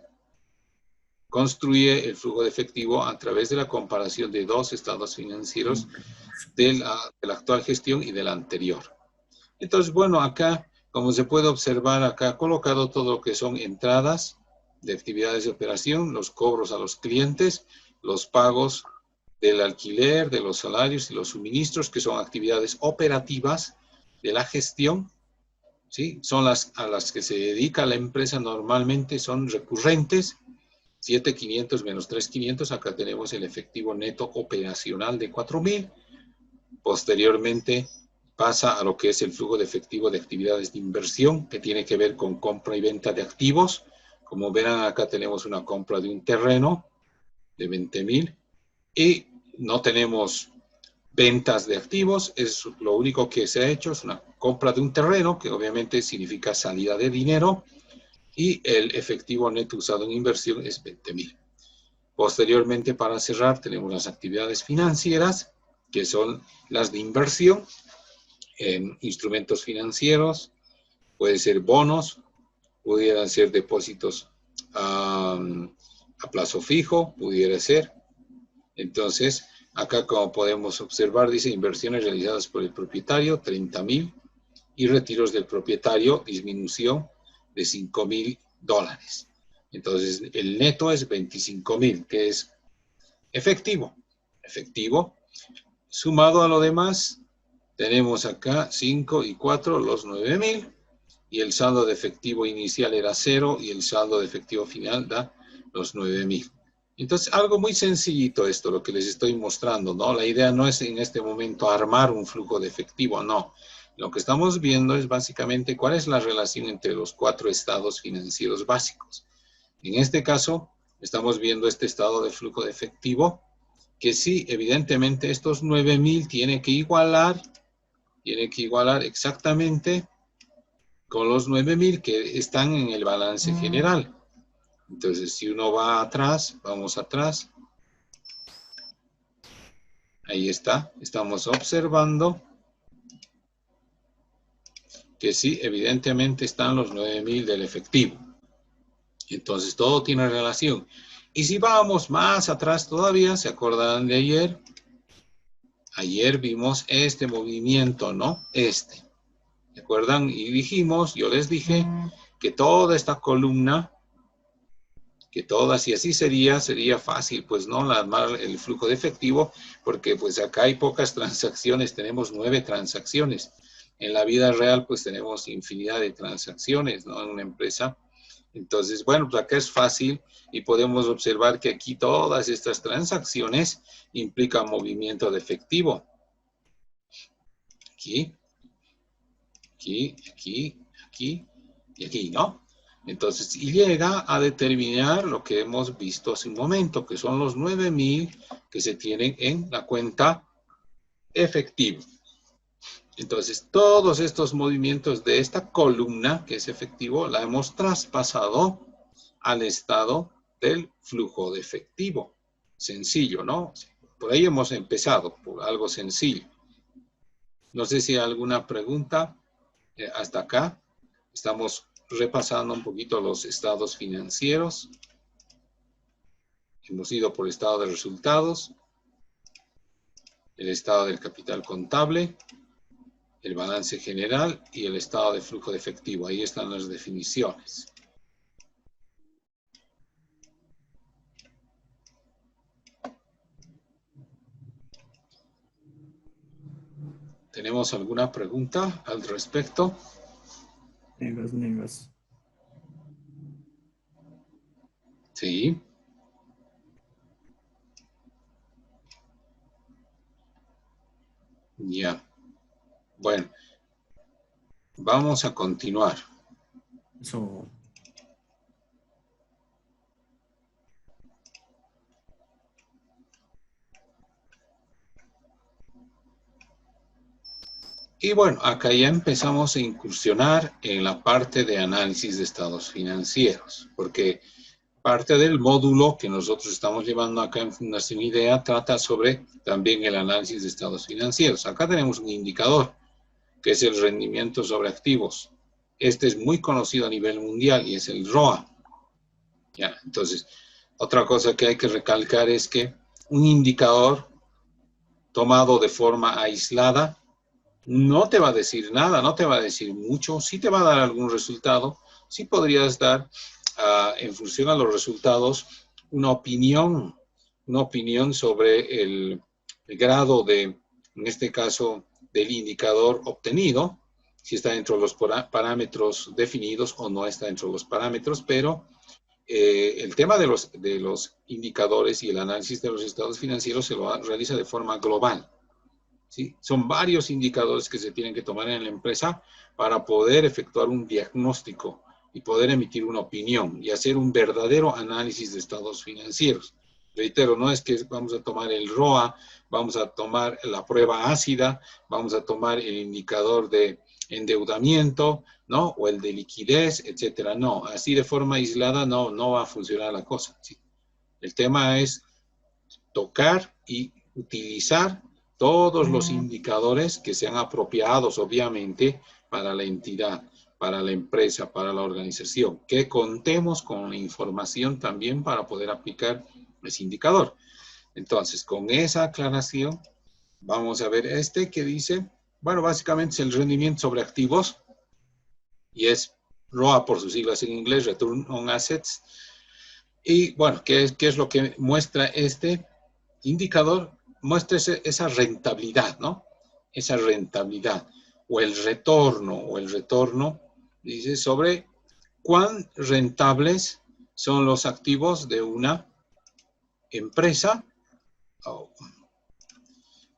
[SPEAKER 1] construye el flujo de efectivo a través de la comparación de dos estados financieros de la actual gestión y de la anterior. Entonces, bueno, acá, como se puede observar, acá he colocado todo lo que son entradas de actividades de operación, los cobros a los clientes, los pagos del alquiler, de los salarios y los suministros, que son actividades operativas de la gestión, ¿sí? Son las a las que se dedica la empresa normalmente, son recurrentes. 7.500 menos 3.500, acá tenemos el efectivo neto operacional de 4.000. Posteriormente pasa a lo que es el flujo de efectivo de actividades de inversión, que tiene que ver con compra y venta de activos. Como verán, acá tenemos una compra de un terreno de 20.000 y no tenemos ventas de activos, es lo único que se ha hecho, es una compra de un terreno, que obviamente significa salida de dinero, y el efectivo neto usado en inversión es 20.000. Posteriormente, para cerrar, tenemos las actividades financieras, que son las de inversión en instrumentos financieros, puede ser bonos, pudieran ser depósitos a plazo fijo, pudiera ser. Entonces, acá como podemos observar, dice inversiones realizadas por el propietario, 30.000, y retiros del propietario, disminución de $5.000. Entonces, el neto es 25.000, que es efectivo. Sumado a lo demás, tenemos acá 5 y 4, los 9.000, y el saldo de efectivo inicial era 0, y el saldo de efectivo final da los 9.000. Entonces, algo muy sencillito esto, lo que les estoy mostrando, ¿no? La idea no es en este momento armar un flujo de efectivo, no. Lo que estamos viendo es básicamente cuál es la relación entre los 4 estados financieros básicos. En este caso, estamos viendo este estado de flujo de efectivo, que sí, evidentemente, estos 9.000 tiene que igualar exactamente con los 9.000 que están en el balance general. Entonces, si uno va atrás, vamos atrás. Ahí está, estamos observando que sí, evidentemente están los 9.000 del efectivo. Entonces, todo tiene relación. Y si vamos más atrás todavía, ¿se acordarán de ayer? Ayer vimos este movimiento, ¿no? ¿Se acuerdan? Y dijimos, yo les dije que toda esta columna, si así sería fácil, pues, ¿no? Armar el flujo de efectivo, porque pues acá hay pocas transacciones, tenemos 9 transacciones. En la vida real, pues tenemos infinidad de transacciones, ¿no? En una empresa. Entonces, bueno, pues acá es fácil y podemos observar que aquí todas estas transacciones implican movimiento de efectivo. Aquí, y aquí, ¿no? Entonces, y llega a determinar lo que hemos visto hace un momento, que son los 9.000 que se tienen en la cuenta efectivo. Entonces, todos estos movimientos de esta columna, que es efectivo, la hemos traspasado al estado del flujo de efectivo. Sencillo, ¿no? Por ahí hemos empezado, por algo sencillo. No sé si hay alguna pregunta hasta acá. Estamos repasando un poquito los estados financieros. Hemos ido por estado de resultados, el estado del capital contable, el balance general y el estado de flujo de efectivo. Ahí están las definiciones. ¿Tenemos alguna pregunta al respecto?
[SPEAKER 2] Negras.
[SPEAKER 1] Sí. Ya. Bueno, vamos a continuar.
[SPEAKER 2] Eso.
[SPEAKER 1] Y bueno, acá ya empezamos a incursionar en la parte de análisis de estados financieros, porque parte del módulo que nosotros estamos llevando acá en Fundación IDEA trata sobre también el análisis de estados financieros. Acá tenemos un indicador, que es el rendimiento sobre activos. Este es muy conocido a nivel mundial y es el ROA. Ya, entonces, Otra cosa que hay que recalcar es que un indicador tomado de forma aislada no te va a decir nada, no te va a decir mucho, sí te va a dar algún resultado, sí podrías dar en función a los resultados una opinión sobre el grado de, en este caso, del indicador obtenido, si está dentro de los parámetros definidos o no está dentro de los parámetros, pero el tema de los indicadores y el análisis de los estados financieros se lo realiza de forma global. ¿Sí? Son varios indicadores que se tienen que tomar en la empresa para poder efectuar un diagnóstico y poder emitir una opinión y hacer un verdadero análisis de estados financieros. Reitero, no es que vamos a tomar el ROA, vamos a tomar la prueba ácida, vamos a tomar el indicador de endeudamiento, ¿no? O el de liquidez, etcétera. No, así de forma aislada no va a funcionar la cosa. ¿Sí? El tema es tocar y utilizar todos los indicadores que sean apropiados, obviamente, para la entidad, para la empresa, para la organización. Que contemos con la información también para poder aplicar ese indicador. Entonces, con esa aclaración, vamos a ver este que dice, bueno, básicamente es el rendimiento sobre activos, y es ROA por sus siglas en inglés, Return on Assets. Y bueno, ¿qué es lo que muestra este indicador? Muestra esa rentabilidad, ¿no? Esa rentabilidad, o el retorno, dice, sobre cuán rentables son los activos de una empresa, o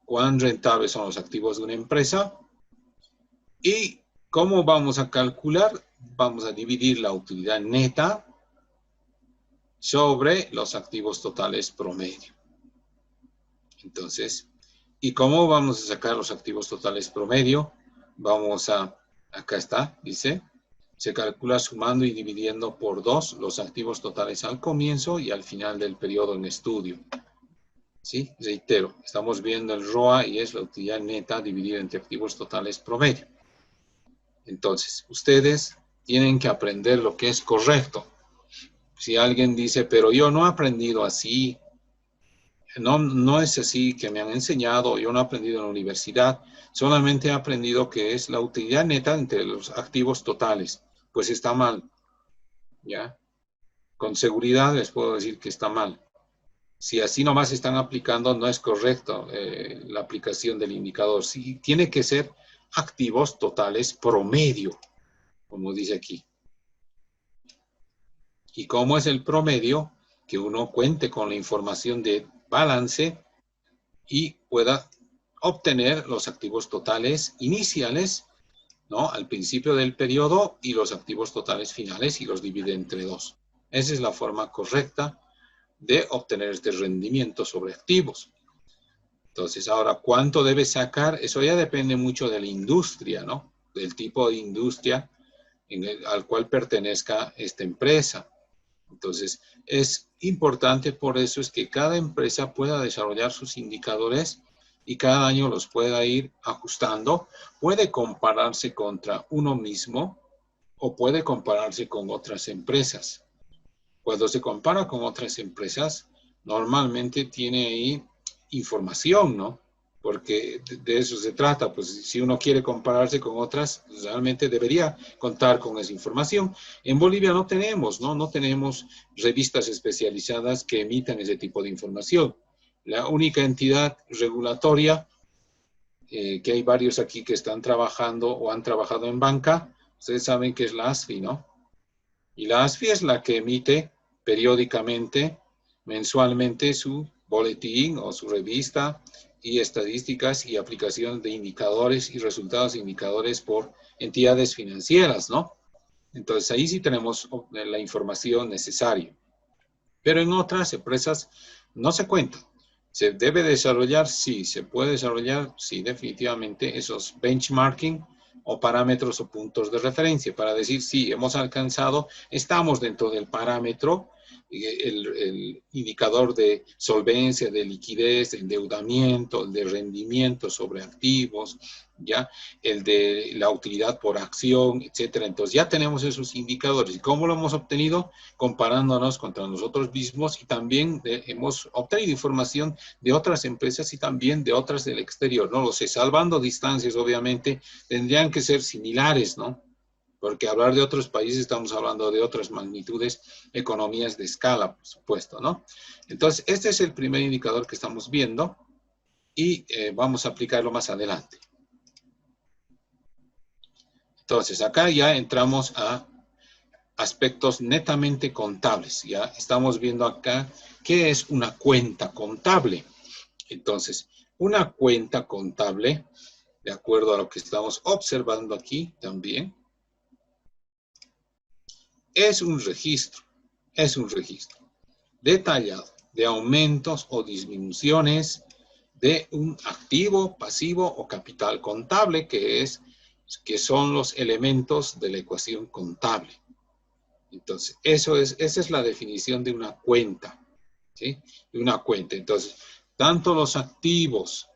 [SPEAKER 1] cuán rentables son los activos de una empresa, y cómo vamos a calcular, vamos a dividir la utilidad neta sobre los activos totales promedio. Entonces, ¿y cómo vamos a sacar los activos totales promedio? Acá está, dice, se calcula sumando y dividiendo por 2 los activos totales al comienzo y al final del periodo en estudio. ¿Sí? Reitero, estamos viendo el ROA y es la utilidad neta dividida entre activos totales promedio. Entonces, ustedes tienen que aprender lo que es correcto. Si alguien dice, pero yo no he aprendido así, no es así que me han enseñado, yo no he aprendido en la universidad, solamente he aprendido que es la utilidad neta entre los activos totales. Pues está mal, ¿ya? Con seguridad les puedo decir que está mal. Si así nomás están aplicando, no es correcto la aplicación del indicador. Sí, tiene que ser activos totales promedio, como dice aquí. ¿Y cómo es el promedio? Que uno cuente con la información de balance y pueda obtener los activos totales iniciales, ¿no? Al principio del periodo y los activos totales finales y los divide entre 2. Esa es la forma correcta de obtener este rendimiento sobre activos. Entonces, ahora, ¿cuánto debe sacar? Eso ya depende mucho de la industria, ¿no? Del tipo de industria al cual pertenezca esta empresa. Entonces, es importante, por eso es que cada empresa pueda desarrollar sus indicadores y cada año los pueda ir ajustando. Puede compararse contra uno mismo o puede compararse con otras empresas. Cuando se compara con otras empresas, normalmente tiene ahí información, ¿no? Porque de eso se trata, pues si uno quiere compararse con otras, realmente debería contar con esa información. En Bolivia no tenemos, ¿no? No tenemos revistas especializadas que emitan ese tipo de información. La única entidad regulatoria, que hay varios aquí que están trabajando o han trabajado en banca, ustedes saben que es la ASFI, ¿no? Y la ASFI es la que emite periódicamente, mensualmente, su boletín o su revista y estadísticas y aplicación de indicadores y resultados de indicadores por entidades financieras, ¿no? Entonces, ahí sí tenemos la información necesaria. Pero en otras empresas no se cuenta. ¿Se debe desarrollar? Sí. ¿Se puede desarrollar? Sí, definitivamente esos benchmarking o parámetros o puntos de referencia para decir, sí, hemos alcanzado, estamos dentro del parámetro el indicador de solvencia, de liquidez, de endeudamiento, el de rendimiento sobre activos, ¿ya? El de la utilidad por acción, etcétera. Entonces ya tenemos esos indicadores. ¿Y cómo lo hemos obtenido? Comparándonos contra nosotros mismos, y también hemos obtenido información de otras empresas y también de otras del exterior, ¿no? Lo sé, salvando distancias, obviamente, tendrían que ser similares, ¿no? Porque hablar de otros países estamos hablando de otras magnitudes, economías de escala, por supuesto, ¿no? Entonces, este es el primer indicador que estamos viendo y vamos a aplicarlo más adelante. Entonces, acá ya entramos a aspectos netamente contables. Ya estamos viendo acá qué es una cuenta contable. Entonces, una cuenta contable, de acuerdo a lo que estamos observando aquí también, es un registro detallado de aumentos o disminuciones de un activo, pasivo o capital contable, que son los elementos de la ecuación contable. Entonces, esa es la definición de una cuenta, ¿sí? De una cuenta. Entonces, tanto los activos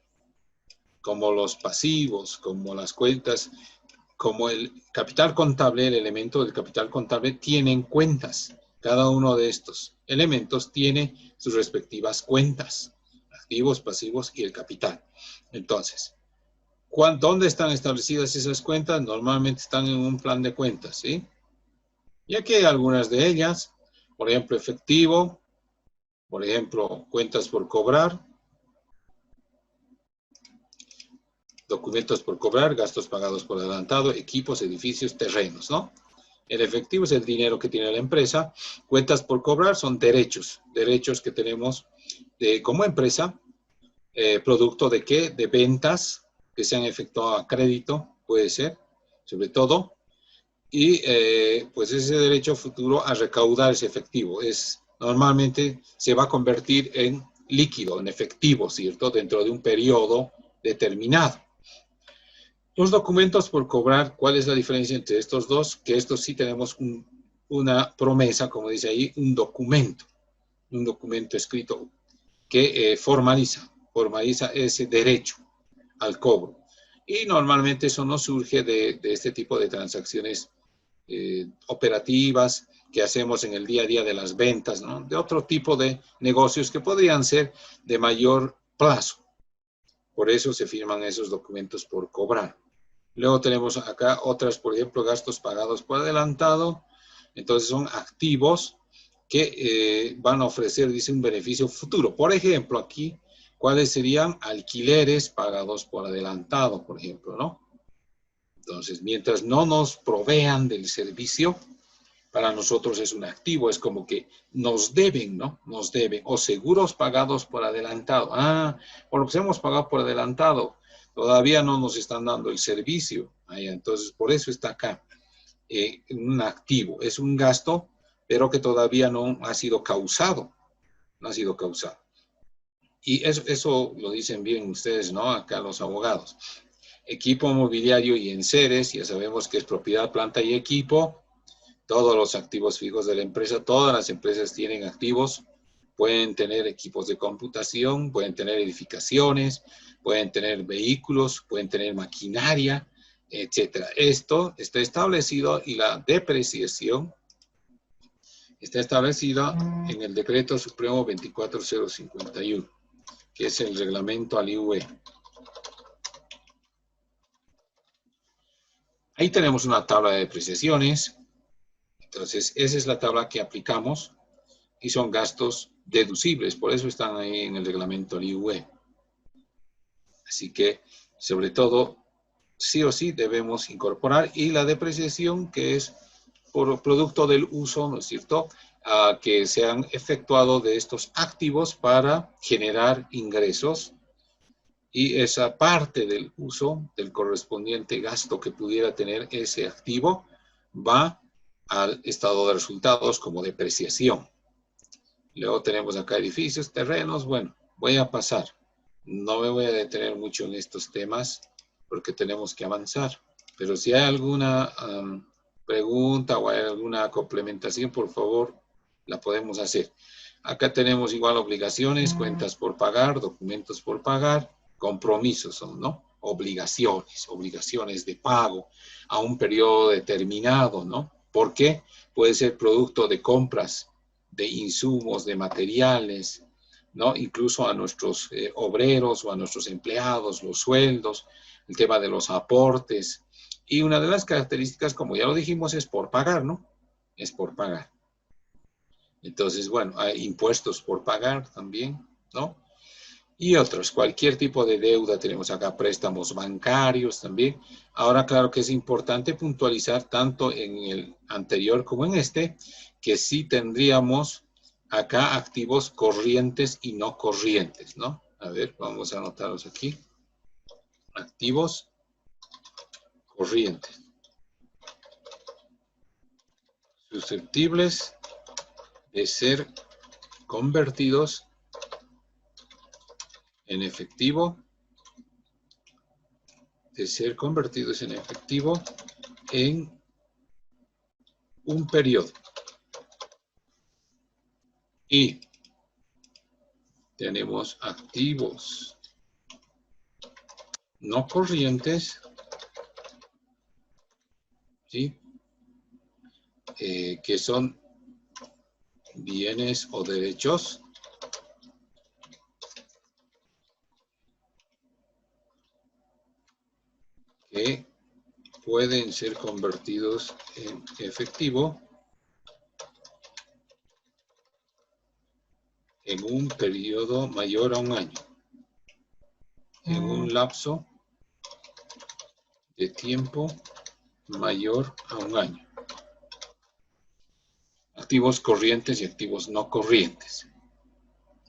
[SPEAKER 1] como los pasivos, como las cuentas, como el capital contable, el elemento del capital contable, tienen cuentas. Cada uno de estos elementos tiene sus respectivas cuentas, activos, pasivos y el capital. Entonces, ¿dónde están establecidas esas cuentas? Normalmente están en un plan de cuentas, ¿sí? Y aquí hay algunas de ellas, por ejemplo, efectivo, por ejemplo, cuentas por cobrar, documentos por cobrar, gastos pagados por adelantado, equipos, edificios, terrenos, ¿no? El efectivo es el dinero que tiene la empresa. Cuentas por cobrar son derechos que tenemos como empresa, producto de ¿qué? De ventas que se han efectuado a crédito, puede ser, sobre todo, y pues ese derecho futuro a recaudar ese efectivo normalmente se va a convertir en líquido, en efectivo, ¿cierto? Dentro de un periodo determinado. Los documentos por cobrar, ¿cuál es la diferencia entre estos dos? Que estos sí tenemos una promesa, como dice ahí, un documento escrito que formaliza ese derecho al cobro. Y normalmente eso no surge de este tipo de transacciones operativas que hacemos en el día a día de las ventas, ¿no? De otro tipo de negocios que podrían ser de mayor plazo. Por eso se firman esos documentos por cobrar. Luego tenemos acá otras, por ejemplo, gastos pagados por adelantado. Entonces son activos que van a ofrecer, dice, un beneficio futuro. Por ejemplo, aquí, ¿cuáles serían? Alquileres pagados por adelantado, por ejemplo, ¿no? Entonces, mientras no nos provean del servicio, para nosotros es un activo, es como que nos deben, ¿no? Nos deben. O seguros pagados por adelantado. Por lo que hemos pagado por adelantado, todavía no nos están dando el servicio. Entonces, por eso está acá. Un activo. Es un gasto, pero que todavía no ha sido causado. No ha sido causado. Y eso lo dicen bien ustedes, ¿no? Acá los abogados. Equipo mobiliario y enseres, ya sabemos que es propiedad, planta y equipo. Todos los activos fijos de la empresa, todas las empresas tienen activos, pueden tener equipos de computación, pueden tener edificaciones, pueden tener vehículos, pueden tener maquinaria, etcétera. Esto está establecido y la depreciación está establecida en el Decreto Supremo 24051, que es el reglamento al IUE. Ahí tenemos una tabla de depreciaciones. Entonces, esa es la tabla que aplicamos y son gastos deducibles, por eso están ahí en el reglamento del IUE. Así que, sobre todo, sí o sí debemos incorporar, y la depreciación, que es por producto del uso, ¿no es cierto?, que se han efectuado de estos activos para generar ingresos, y esa parte del uso del correspondiente gasto que pudiera tener ese activo va al estado de resultados como depreciación. Luego tenemos acá edificios, terrenos. Bueno, voy a pasar. No me voy a detener mucho en estos temas porque tenemos que avanzar. Pero si hay alguna pregunta o hay alguna complementación, por favor, la podemos hacer. Acá tenemos igual obligaciones, cuentas por pagar, documentos por pagar, compromisos son, ¿no? Obligaciones de pago a un periodo determinado, ¿no? ¿Por qué? Puede ser producto de compras de insumos, de materiales, ¿no? Incluso a nuestros obreros o a nuestros empleados, los sueldos, el tema de los aportes. Y una de las características, como ya lo dijimos, es por pagar, ¿no? Es por pagar. Entonces, bueno, hay impuestos por pagar también, ¿no? Y otros, cualquier tipo de deuda, tenemos acá préstamos bancarios también. Ahora, claro que es importante puntualizar tanto en el anterior como en este, que sí tendríamos acá activos corrientes y no corrientes, ¿no? A ver, vamos a anotarlos aquí. Activos corrientes. Susceptibles de ser convertidos en efectivo, en un periodo. Y tenemos activos no corrientes, ¿sí? Que son bienes o derechos que pueden ser convertidos en efectivo en un periodo mayor a un año, en un lapso de tiempo mayor a un año. Activos corrientes y activos no corrientes.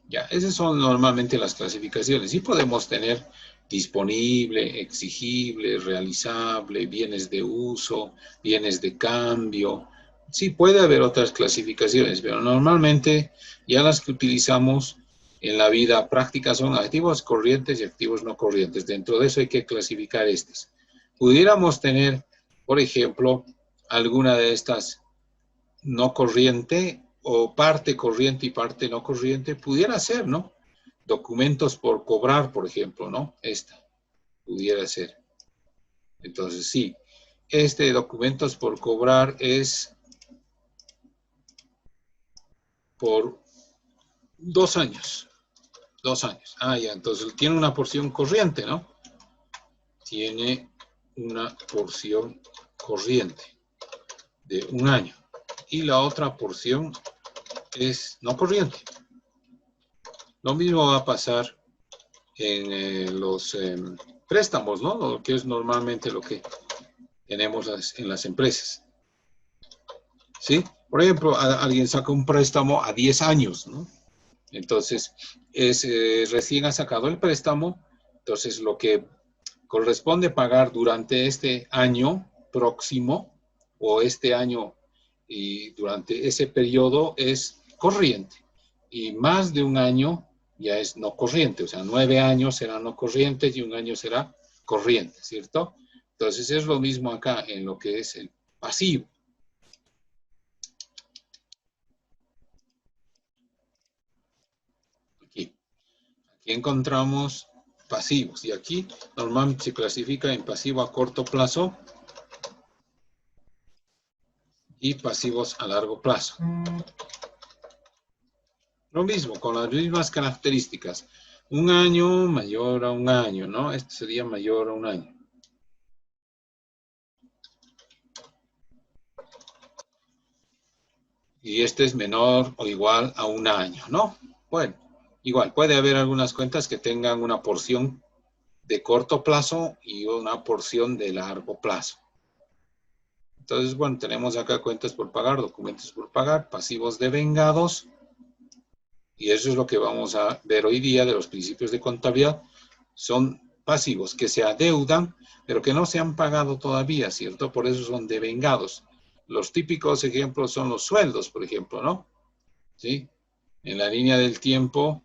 [SPEAKER 1] Ya, esas son normalmente las clasificaciones. Y podemos tener disponible, exigible, realizable, bienes de uso, bienes de cambio. Sí, puede haber otras clasificaciones, pero normalmente ya las que utilizamos en la vida práctica son activos corrientes y activos no corrientes. Dentro de eso hay que clasificar estas. Pudiéramos tener, por ejemplo, alguna de estas no corriente o parte corriente y parte no corriente, pudiera ser, ¿no? Documentos por cobrar, por ejemplo, ¿no? Esta pudiera ser. Entonces, sí, este documentos por cobrar es por 2 años. 2 años. Ah, ya, entonces tiene una porción corriente, ¿no? Tiene una porción corriente de 1 año. Y la otra porción es no corriente. Lo mismo va a pasar en los préstamos, ¿no? Lo que es normalmente lo que tenemos en las empresas. ¿Sí? Por ejemplo, alguien saca un préstamo a 10 años, ¿no? Entonces, recién ha sacado el préstamo, entonces lo que corresponde pagar durante este año próximo o este año y durante ese periodo es corriente. Y más de 1 año ya es no corriente, o sea, 9 años serán no corrientes y 1 año será corriente, ¿cierto? Entonces es lo mismo acá en lo que es el pasivo. Aquí encontramos pasivos y aquí normalmente se clasifica en pasivo a corto plazo y pasivos a largo plazo. Lo mismo, con las mismas características. 1 año mayor a 1 año, ¿no? Este sería mayor a 1 año. Y este es menor o igual a 1 año, ¿no? Bueno, igual puede haber algunas cuentas que tengan una porción de corto plazo y una porción de largo plazo. Entonces, bueno, tenemos acá cuentas por pagar, documentos por pagar, pasivos devengados. Y eso es lo que vamos a ver hoy día de los principios de contabilidad. Son pasivos que se adeudan, pero que no se han pagado todavía, ¿cierto? Por eso son devengados. Los típicos ejemplos son los sueldos, por ejemplo, ¿no? ¿Sí? En la línea del tiempo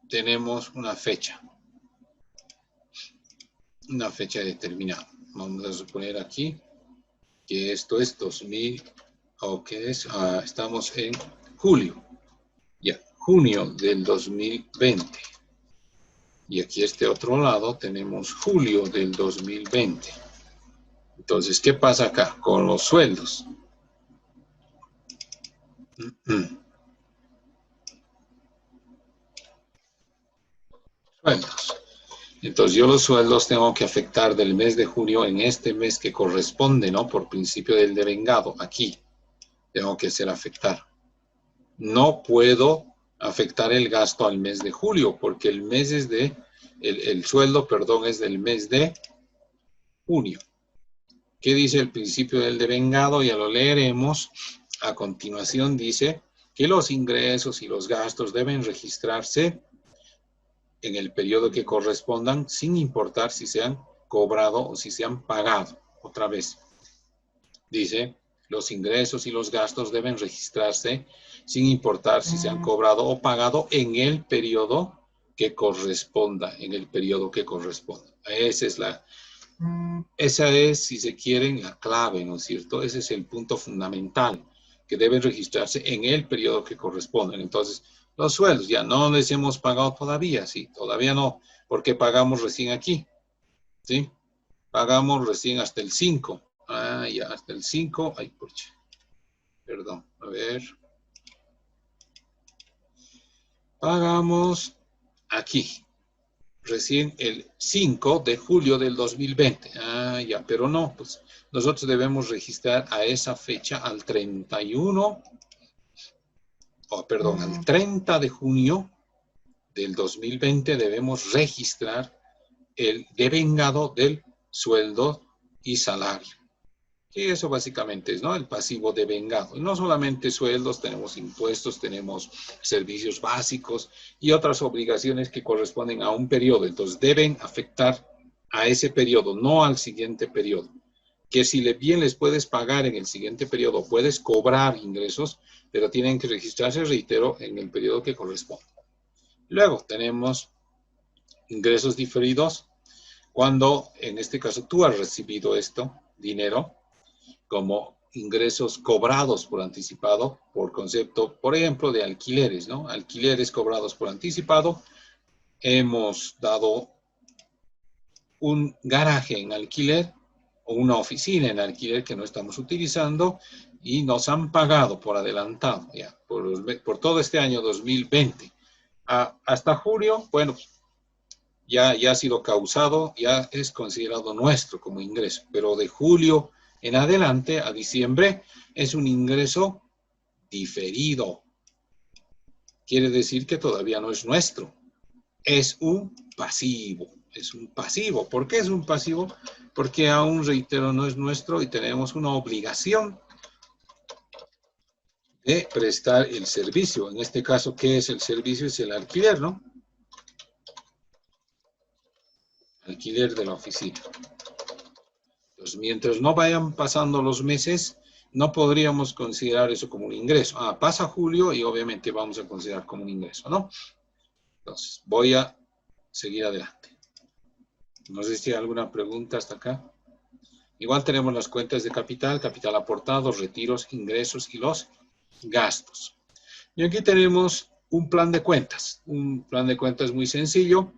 [SPEAKER 1] tenemos una fecha determinada. vamos a suponer aquí que esto es 2000, o que es, estamos en julio, ya, junio del 2020. Y aquí este otro lado tenemos julio del 2020. Entonces, ¿qué pasa acá con los sueldos? Sueldos. Entonces, yo los sueldos tengo que afectar del mes de junio en este mes que corresponde, ¿no? Por principio del devengado, aquí. Tengo que hacer afectar. No puedo afectar el gasto al mes de julio, porque el mes es de, el sueldo, perdón, es del mes de junio. ¿Qué dice el principio del devengado? Ya lo leeremos. A continuación dice que los ingresos y los gastos deben registrarse en el periodo que correspondan, sin importar si se han cobrado o si se han pagado. Otra vez, dice, los ingresos y los gastos deben registrarse sin importar si se han cobrado o pagado en el periodo que corresponda, en el periodo que corresponda. Esa es, si se quieren, la clave, ¿no es cierto? Ese es el punto fundamental, que deben registrarse en el periodo que corresponda. Entonces, los sueldos, ya no les hemos pagado todavía, sí, todavía no, porque pagamos recién aquí, ¿sí? Pagamos recién hasta el 5. Ya, hasta el 5, ay, pucha, perdón, a ver. Pagamos aquí, recién el 5 de julio del 2020. Ya, pero no, pues nosotros debemos registrar a esa fecha al 31, al 30 de junio del 2020 debemos registrar el devengado del sueldo y salario. Y eso básicamente es, ¿no? El pasivo devengado. Y no solamente sueldos, tenemos impuestos, tenemos servicios básicos y otras obligaciones que corresponden a un periodo. Entonces deben afectar a ese periodo, no al siguiente periodo. Que si bien les puedes pagar en el siguiente periodo, puedes cobrar ingresos, pero tienen que registrarse, reitero, en el periodo que corresponde. Luego tenemos ingresos diferidos. Cuando, en este caso, tú has recibido dinero, como ingresos cobrados por anticipado, por concepto, por ejemplo, de alquileres, ¿no? Alquileres cobrados por anticipado. Hemos dado un garaje en alquiler o una oficina en alquiler que no estamos utilizando y nos han pagado por adelantado, ya, por todo este año 2020. Hasta julio, bueno, ya ha sido causado, ya es considerado nuestro como ingreso, pero de julio en adelante a diciembre es un ingreso diferido. Quiere decir que todavía no es nuestro, es un pasivo. Es un pasivo. ¿Por qué es un pasivo? Porque aún, reitero, no es nuestro y tenemos una obligación de prestar el servicio. En este caso, ¿qué es el servicio? Es el alquiler, ¿no? Alquiler de la oficina. Entonces, mientras no vayan pasando los meses, no podríamos considerar eso como un ingreso. Pasa julio y obviamente vamos a considerar como un ingreso, ¿no? Entonces, voy a seguir adelante. No sé si hay alguna pregunta hasta acá. Igual tenemos las cuentas de capital, capital aportado, retiros, ingresos y los gastos. Y aquí tenemos un plan de cuentas. Un plan de cuentas muy sencillo.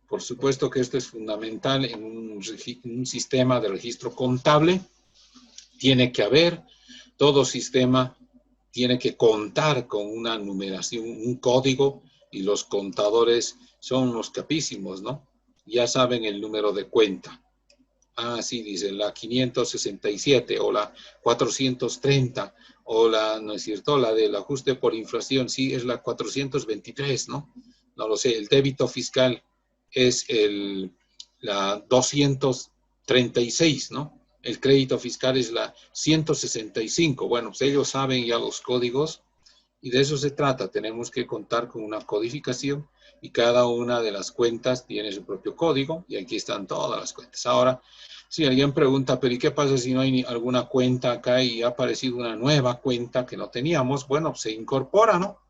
[SPEAKER 1] Por supuesto que esto es fundamental en un sistema de registro contable. Tiene que haber, todo sistema tiene que contar con una numeración, un código, y los contadores son unos capísimos, ¿no? Ya saben el número de cuenta. Sí, dice la 567 o la 430 o la, ¿no es cierto? La del ajuste por inflación, sí, es la 423, ¿no? No lo sé, el débito fiscal es la 236, ¿no? El crédito fiscal es la 165. Bueno, pues ellos saben ya los códigos y de eso se trata. Tenemos que contar con una codificación y cada una de las cuentas tiene su propio código y aquí están todas las cuentas. Ahora, si alguien pregunta, pero ¿y qué pasa si no hay alguna cuenta acá y ha aparecido una nueva cuenta que no teníamos? Bueno, se incorpora, ¿no?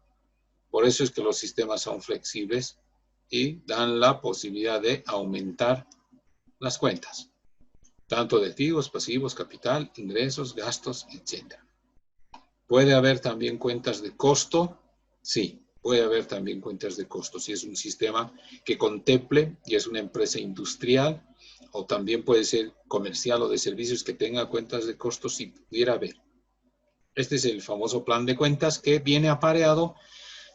[SPEAKER 1] Por eso es que los sistemas son flexibles y dan la posibilidad de aumentar las cuentas. tanto de activos, pasivos, capital, ingresos, gastos, etc. ¿Puede haber también cuentas de costo? Sí, puede haber también cuentas de costo. Si es un sistema que contemple y es una empresa industrial, o también puede ser comercial o de servicios que tenga cuentas de costo, si pudiera haber. Este es el famoso plan de cuentas que viene apareado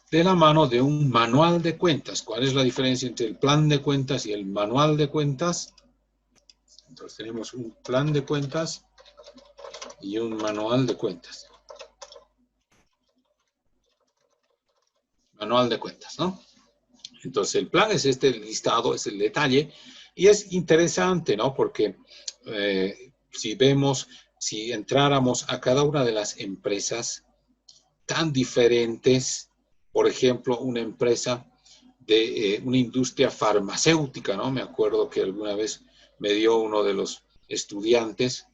[SPEAKER 1] de la mano de un manual de cuentas. ¿Cuál es la diferencia entre el plan de cuentas y el manual de cuentas? Entonces tenemos un plan de cuentas y un manual de cuentas. Manual de cuentas, ¿no? Entonces el plan es este listado, es el detalle, y es interesante, ¿no? Porque si entráramos a cada una de las empresas tan diferentes, por ejemplo, una empresa de una industria farmacéutica, ¿no? Me acuerdo que alguna vez me dio uno de los estudiantes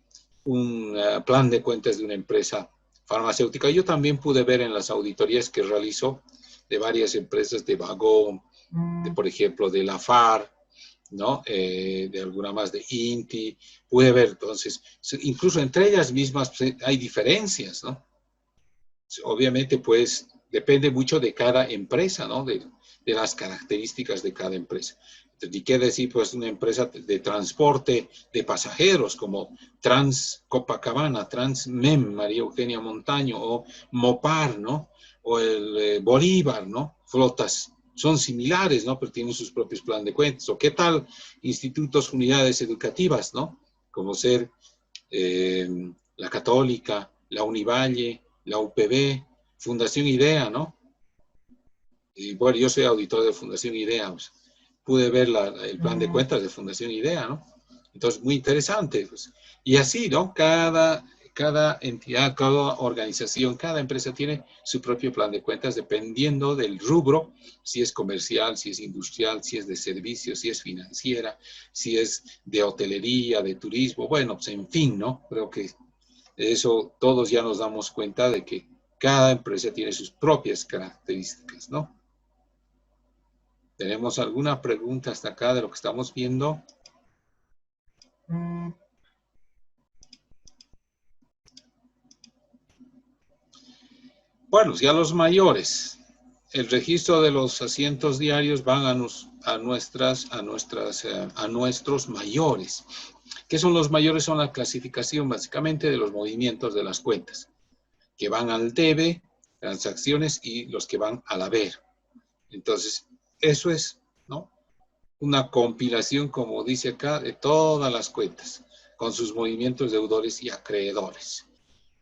[SPEAKER 1] un plan de cuentas de una empresa farmacéutica. Yo también pude ver en las auditorías que realizó de varias empresas de Vagón, de, por ejemplo, de la FAR, ¿no? De alguna más de INTI, pude ver. Entonces, incluso entre ellas mismas pues, hay diferencias, ¿no? Obviamente, pues, depende mucho de cada empresa, ¿no? De las características de cada empresa. ¿Y qué decir? Pues una empresa de transporte de pasajeros como Trans Copacabana, Transmem, María Eugenia Montaño, o Mopar, ¿no? O el Bolívar, ¿no? Flotas son similares, ¿no? Pero tienen sus propios planes de cuentas. ¿O qué tal institutos, unidades educativas, ¿no? Como ser la Católica, la Univalle, la UPB, Fundación IDEA, ¿no? Y bueno, yo soy auditor de Fundación IDEA, pues, pude ver el plan de cuentas de Fundación IDEA, ¿no? Entonces, muy interesante. Pues. Y así, ¿no? Cada entidad, cada organización, cada empresa tiene su propio plan de cuentas dependiendo del rubro, si es comercial, si es industrial, si es de servicios, si es financiera, si es de hotelería, de turismo, bueno, pues en fin, ¿no? Creo que eso todos ya nos damos cuenta de que cada empresa tiene sus propias características, ¿no? ¿Tenemos alguna pregunta hasta acá de lo que estamos viendo? Bueno, ya los mayores. El registro de los asientos diarios van a nuestros mayores. ¿Qué son los mayores? Son la clasificación básicamente de los movimientos de las cuentas, que van al debe, transacciones y los que van al haber. Entonces, eso es, ¿no? Una compilación, como dice acá, de todas las cuentas, con sus movimientos deudores y acreedores.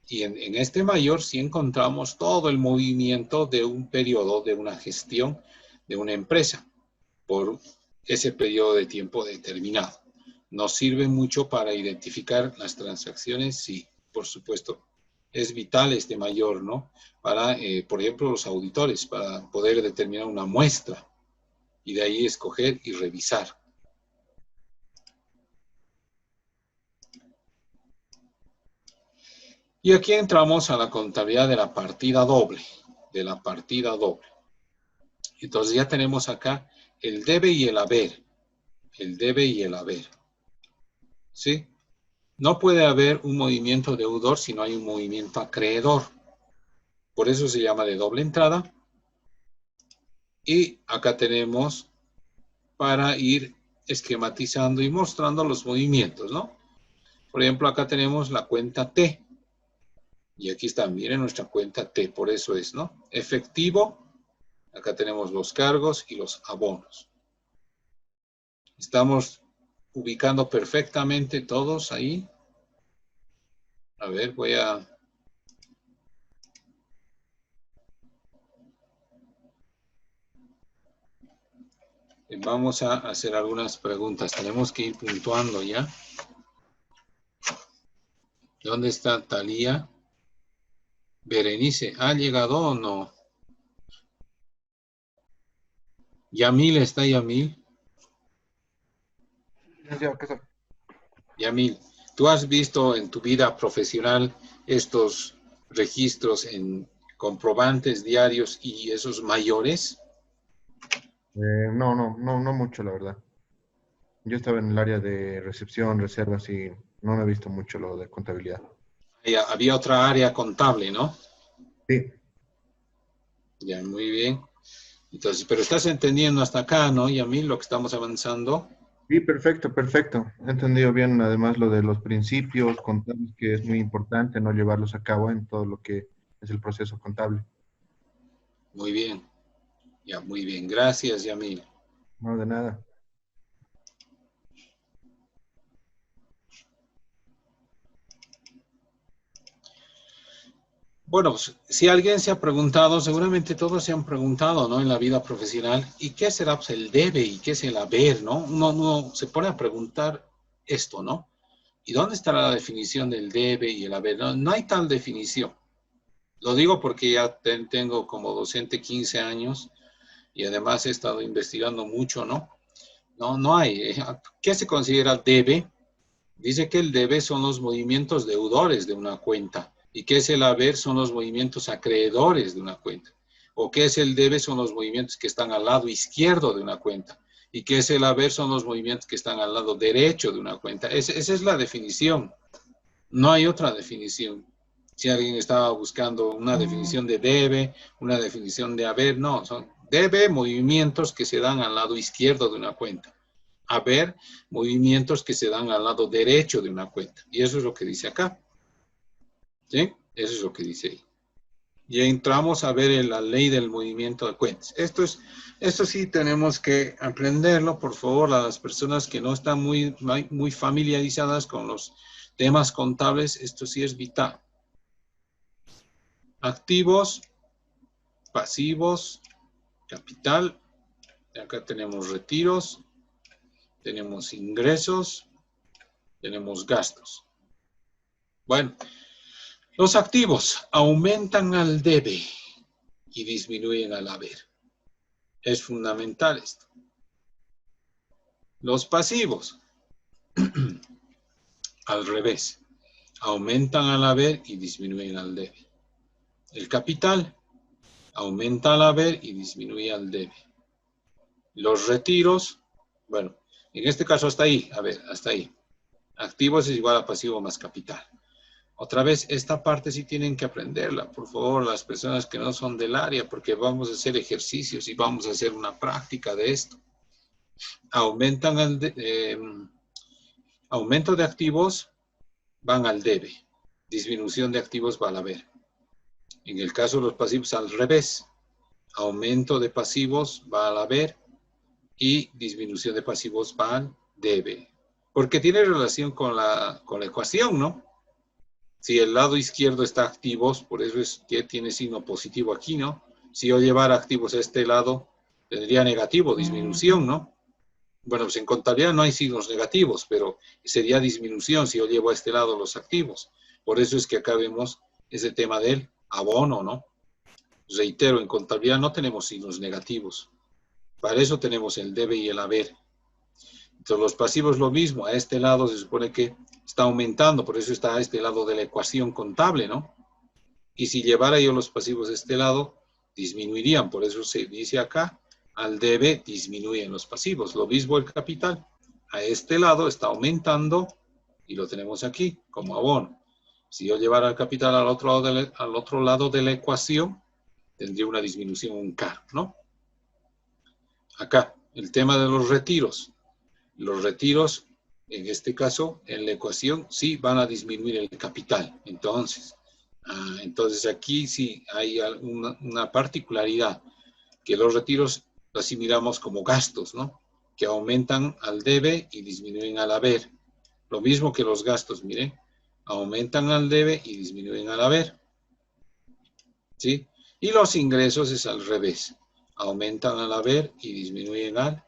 [SPEAKER 1] Y en este mayor sí encontramos todo el movimiento de un periodo, de una gestión, de una empresa, por ese periodo de tiempo determinado. Nos sirve mucho para identificar las transacciones, sí, por supuesto. Es vital este mayor, ¿no? Para, por ejemplo, los auditores, para poder determinar una muestra y de ahí escoger y revisar. Y aquí entramos a la contabilidad de la partida doble, Entonces ya tenemos acá el debe y el haber, ¿sí? No puede haber un movimiento deudor si no hay un movimiento acreedor. Por eso se llama de doble entrada. Y acá tenemos para ir esquematizando y mostrando los movimientos, ¿no? Por ejemplo, acá tenemos la cuenta T. Y aquí está, miren nuestra cuenta T, por eso es, ¿no? Efectivo, acá tenemos los cargos y los abonos. Estamos ubicando perfectamente todos ahí. A ver, vamos a hacer algunas preguntas. Tenemos que ir puntuando ya. ¿Dónde está Talía? Berenice, ¿ha llegado o no? Yamil, ¿está Yamil? Yamil, ¿tú has visto en tu vida profesional estos registros en comprobantes diarios y esos mayores?
[SPEAKER 4] No mucho, la verdad. Yo estaba en el área de recepción, reservas y no he visto mucho lo de contabilidad.
[SPEAKER 1] Había otra área contable, ¿no?
[SPEAKER 4] Sí,
[SPEAKER 1] Ya, muy bien. Entonces, pero estás entendiendo hasta acá, ¿no? Y a mí lo que estamos avanzando.
[SPEAKER 4] sí, perfecto, perfecto. He entendido bien además lo de los principios contables, que es muy importante no llevarlos a cabo en todo lo que es el proceso contable.
[SPEAKER 1] Muy bien. Ya, muy bien. Gracias, Yamil.
[SPEAKER 4] No, de nada.
[SPEAKER 1] Bueno, pues, si alguien se ha preguntado, seguramente todos se han preguntado, ¿no? En la vida profesional, ¿y qué será pues, el debe y qué es el haber, ¿no? Uno se pone a preguntar esto, ¿no? ¿Y dónde estará la definición del debe y el haber? No, no hay tal definición. Lo digo porque ya tengo como docente 15 años y además he estado investigando mucho, ¿no? No hay. ¿Qué se considera debe? Dice que el debe son los movimientos deudores de una cuenta y que es el haber son los movimientos acreedores de una cuenta. O que es el debe son los movimientos que están al lado izquierdo de una cuenta y que es el haber son los movimientos que están al lado derecho de una cuenta. Esa es la definición. No hay otra definición. Si alguien estaba buscando una definición de debe, una definición de haber, no, son debe movimientos que se dan al lado izquierdo de una cuenta. Haber movimientos que se dan al lado derecho de una cuenta. Y eso es lo que dice acá. ¿Sí? Eso es lo que dice ahí. Y entramos a ver en la ley del movimiento de cuentas. Esto sí tenemos que aprenderlo, por favor, a las personas que no están muy familiarizadas con los temas contables, esto sí es vital. Activos, pasivos, capital. Acá tenemos retiros, tenemos ingresos, tenemos gastos. Bueno, los activos aumentan al debe y disminuyen al haber. Es fundamental esto. Los pasivos, al revés, aumentan al haber y disminuyen al debe. El capital aumenta al haber y disminuye al debe. Los retiros, bueno, en este caso hasta ahí, a ver, hasta ahí. Activos es igual a pasivo más capital. Otra vez, esta parte sí tienen que aprenderla, por favor, las personas que no son del área, porque vamos a hacer ejercicios y vamos a hacer una práctica de esto. Aumento de activos van al debe, disminución de activos va al haber. En el caso de los pasivos, al revés, aumento de pasivos va al haber y disminución de pasivos va al debe. Porque tiene relación con la ecuación, ¿no? Si el lado izquierdo está activos, por eso es que tiene signo positivo aquí, ¿no? Si yo llevara activos a este lado, tendría negativo, disminución, ¿no? Bueno, pues en contabilidad no hay signos negativos, pero sería disminución si yo llevo a este lado los activos. Por eso es que acá vemos ese tema del abono, ¿no? Reitero, en contabilidad no tenemos signos negativos. Para eso tenemos el debe y el haber. Entonces los pasivos lo mismo, a este lado se supone que está aumentando, por eso está a este lado de la ecuación contable, ¿no? Y si llevara yo los pasivos a este lado, disminuirían, por eso se dice acá, al debe disminuyen los pasivos. Lo mismo el capital, a este lado está aumentando y lo tenemos aquí como abono. Si yo llevara el capital al otro lado de la ecuación, tendría una disminución, un K, ¿no? Acá, el tema de los retiros. Los retiros, en este caso, en la ecuación, sí van a disminuir el capital. Entonces aquí sí hay una particularidad, que los retiros los asimilamos como gastos, ¿no? Que aumentan al debe y disminuyen al haber. Lo mismo que los gastos, miren, aumentan al debe y disminuyen al haber. ¿Sí? Y los ingresos es al revés. Aumentan al haber y disminuyen al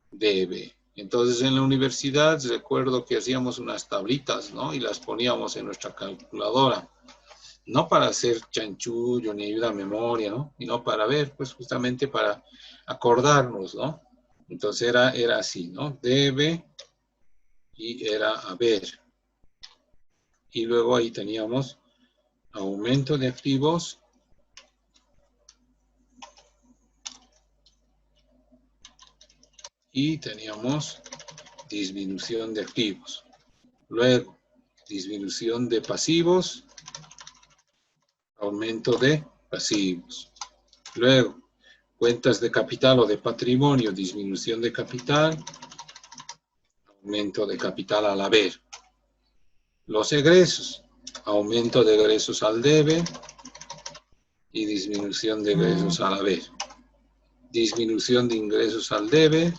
[SPEAKER 1] debe. Entonces en la universidad recuerdo que hacíamos unas tablitas, ¿no? Y las poníamos en nuestra calculadora. No para hacer chanchullo ni ayuda a memoria, ¿no? Sino para ver, pues justamente para acordarnos, ¿no? Entonces era así, ¿no? Debe y era haber. Y luego ahí teníamos aumento de activos y teníamos disminución de activos. Luego, disminución de pasivos, aumento de pasivos. Luego, cuentas de capital o de patrimonio, disminución de capital, aumento de capital al haber. Los egresos, aumento de egresos al debe y disminución de egresos al haber. Disminución de ingresos al debe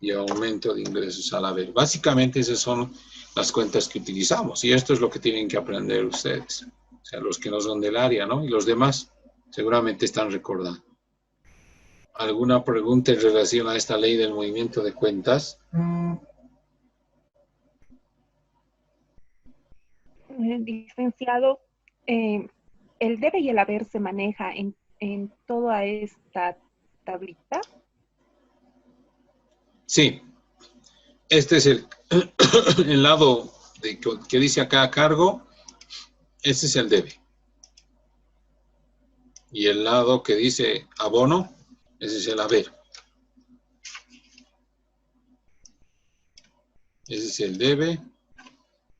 [SPEAKER 1] y aumento de ingresos al haber. Básicamente esas son las cuentas que utilizamos y esto es lo que tienen que aprender ustedes. O sea, los que no son del área, ¿no? Y los demás seguramente están recordando. ¿Alguna pregunta en relación a esta ley del movimiento de cuentas?
[SPEAKER 7] Licenciado, el debe y el haber se maneja en toda esta tablita.
[SPEAKER 1] Sí. Este es el lado que dice acá a cargo. Este es el debe. Y el lado que dice abono, ese es el haber. Ese es el debe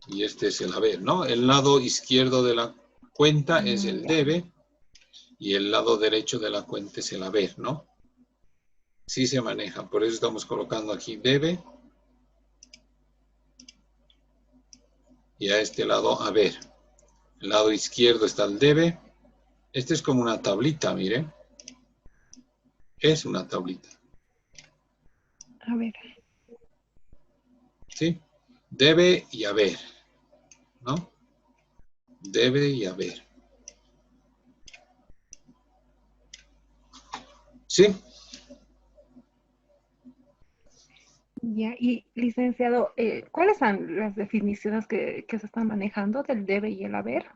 [SPEAKER 1] y este es el haber, ¿no? El lado izquierdo de la cuenta es el debe y el lado derecho de la cuenta es el haber, ¿no? Sí se maneja, por eso estamos colocando aquí debe y a este lado haber. El lado izquierdo está el debe. Este es como una tablita, miren. Es una tablita.
[SPEAKER 7] A ver.
[SPEAKER 1] ¿Sí? Debe y haber, ¿no? Debe y haber. ¿Sí?
[SPEAKER 7] Ya, y licenciado, ¿cuáles son las definiciones que se están manejando del debe y el haber?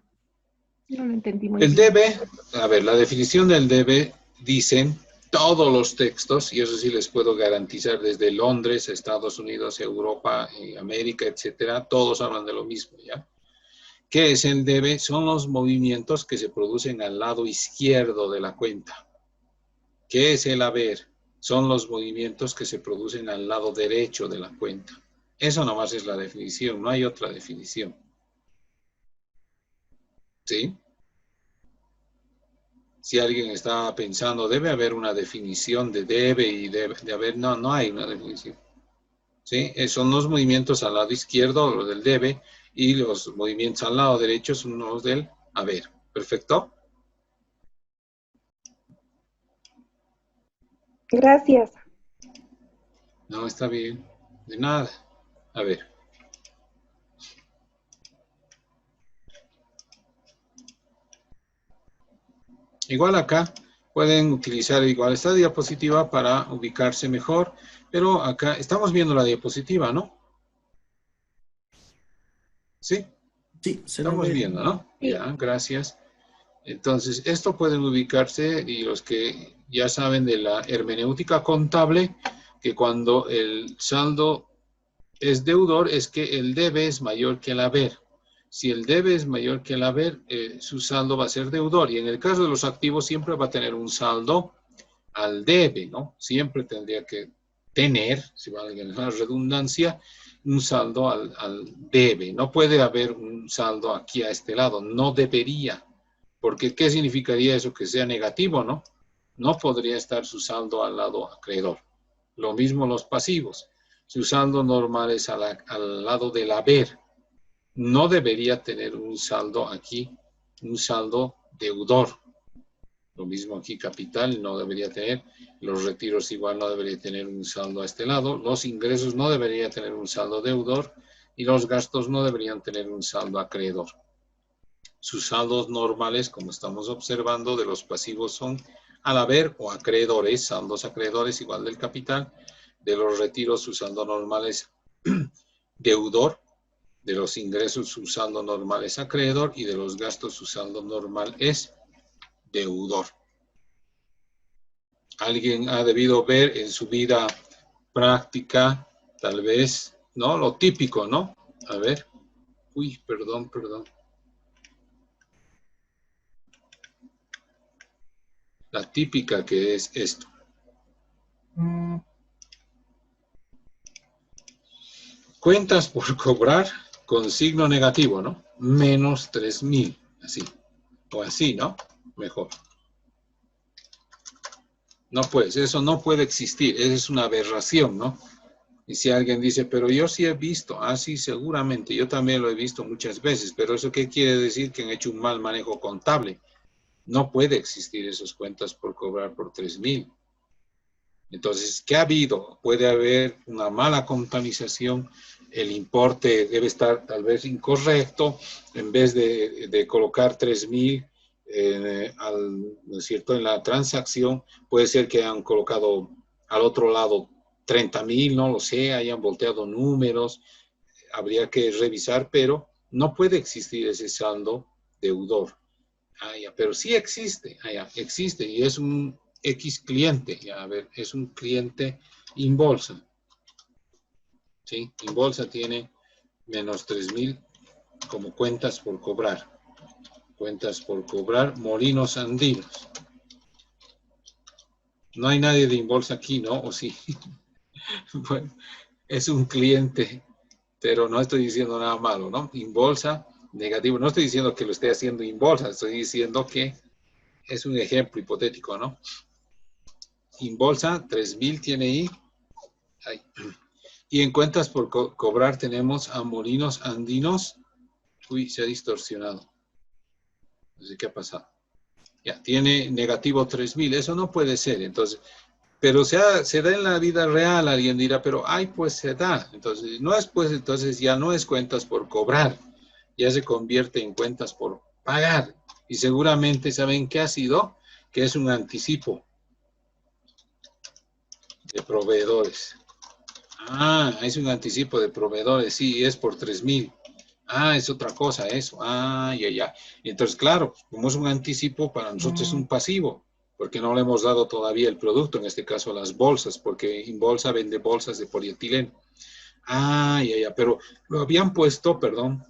[SPEAKER 7] No lo entendí muy
[SPEAKER 1] El
[SPEAKER 7] bien.
[SPEAKER 1] debe, a ver, la definición del debe dicen todos los textos, y eso sí les puedo garantizar, desde Londres, Estados Unidos, Europa, América, etcétera, todos hablan de lo mismo, ¿ya? ¿Qué es el debe? Son los movimientos que se producen al lado izquierdo de la cuenta. ¿Qué es el haber? Son los movimientos que se producen al lado derecho de la cuenta. Eso nomás es la definición, no hay otra definición. ¿Sí? Si alguien está pensando, debe haber una definición de debe y de haber, no, no hay una definición. ¿Sí? Son los movimientos al lado izquierdo, los del debe, y los movimientos al lado derecho son los del haber. ¿Perfecto?
[SPEAKER 7] Gracias.
[SPEAKER 1] No, está bien. De nada. A ver. Igual acá pueden utilizar igual esta diapositiva para ubicarse mejor, pero acá estamos viendo la diapositiva, ¿no? ¿Sí?
[SPEAKER 2] Sí, se le
[SPEAKER 1] Estamos
[SPEAKER 2] ve.
[SPEAKER 1] viendo, ¿no?
[SPEAKER 7] Sí.
[SPEAKER 1] Ya, gracias. Entonces, esto pueden ubicarse y los que ya saben de la hermenéutica contable, que cuando el saldo es deudor es que el debe es mayor que el haber. Si el debe es mayor que el haber, su saldo va a ser deudor. Y en el caso de los activos siempre va a tener un saldo al debe, ¿no? Siempre tendría que tener, si valga la redundancia, un saldo al debe. No puede haber un saldo aquí a este lado. No debería. Porque ¿qué significaría eso? Que sea negativo, ¿no? No podría estar su saldo al lado acreedor. Lo mismo los pasivos. Su saldo normal es al lado del haber. No debería tener un saldo aquí, un saldo deudor. Lo mismo aquí capital no debería tener. Los retiros igual no debería tener un saldo a este lado. Los ingresos no deberían tener un saldo deudor. Y los gastos no deberían tener un saldo acreedor. Sus saldos normales, como estamos observando, de los pasivos son al haber o acreedores, saldos acreedores igual del capital. De los retiros, su saldo normal es deudor. De los ingresos, su saldo normal es acreedor. Y de los gastos, su saldo normal es deudor. Alguien ha debido ver en su vida práctica, tal vez, ¿no? Lo típico, ¿no? A ver. Uy, perdón. La típica que es esto. Cuentas por cobrar con signo negativo, ¿no? Menos 3.000, así. O así, ¿no? Mejor. No pues, eso no puede existir, eso es una aberración, ¿no? Y si alguien dice, pero yo sí he visto, sí, seguramente, yo también lo he visto muchas veces, pero ¿eso qué quiere decir? Que han hecho un mal manejo contable. No puede existir esas cuentas por cobrar por 3.000. Entonces, ¿qué ha habido? Puede haber una mala contabilización, el importe debe estar tal vez incorrecto, en vez de colocar 3.000, ¿no es cierto? En la transacción, puede ser que hayan colocado al otro lado 30.000, no lo sé, hayan volteado números, habría que revisar, pero no puede existir ese saldo deudor. Ya, pero sí existe, ya, existe, y es un X cliente, ya, a ver, es un cliente Inbolsa, ¿sí? Inbolsa tiene menos 3.000 como cuentas por cobrar. Cuentas por cobrar, Molinos Andinos. No hay nadie de Inbolsa aquí, ¿no? ¿O sí? Bueno, es un cliente, pero no estoy diciendo nada malo, ¿no? Inbolsa, negativo. No estoy diciendo que lo esté haciendo Inbolsa, estoy diciendo que es un ejemplo hipotético, ¿no? Inbolsa, 3.000 tiene ahí. Ay. Y en cuentas por cobrar tenemos a Molinos Andinos. Uy, se ha distorsionado. No sé qué ha pasado. Ya, tiene negativo 3.000. Eso no puede ser. Entonces, pero se da en la vida real. Alguien dirá, pero ay, pues se da. Entonces, no es pues, entonces ya no es cuentas por cobrar. Ya se convierte en cuentas por pagar. Y seguramente saben qué ha sido, que es un anticipo de proveedores. Es un anticipo de proveedores, sí, es por 3.000. Es otra cosa eso. Ya. Entonces, claro, como es un anticipo, para nosotros es un pasivo, porque no le hemos dado todavía el producto, en este caso las bolsas, porque Inbolsa vende bolsas de polietileno. Ya, pero lo habían puesto, perdón,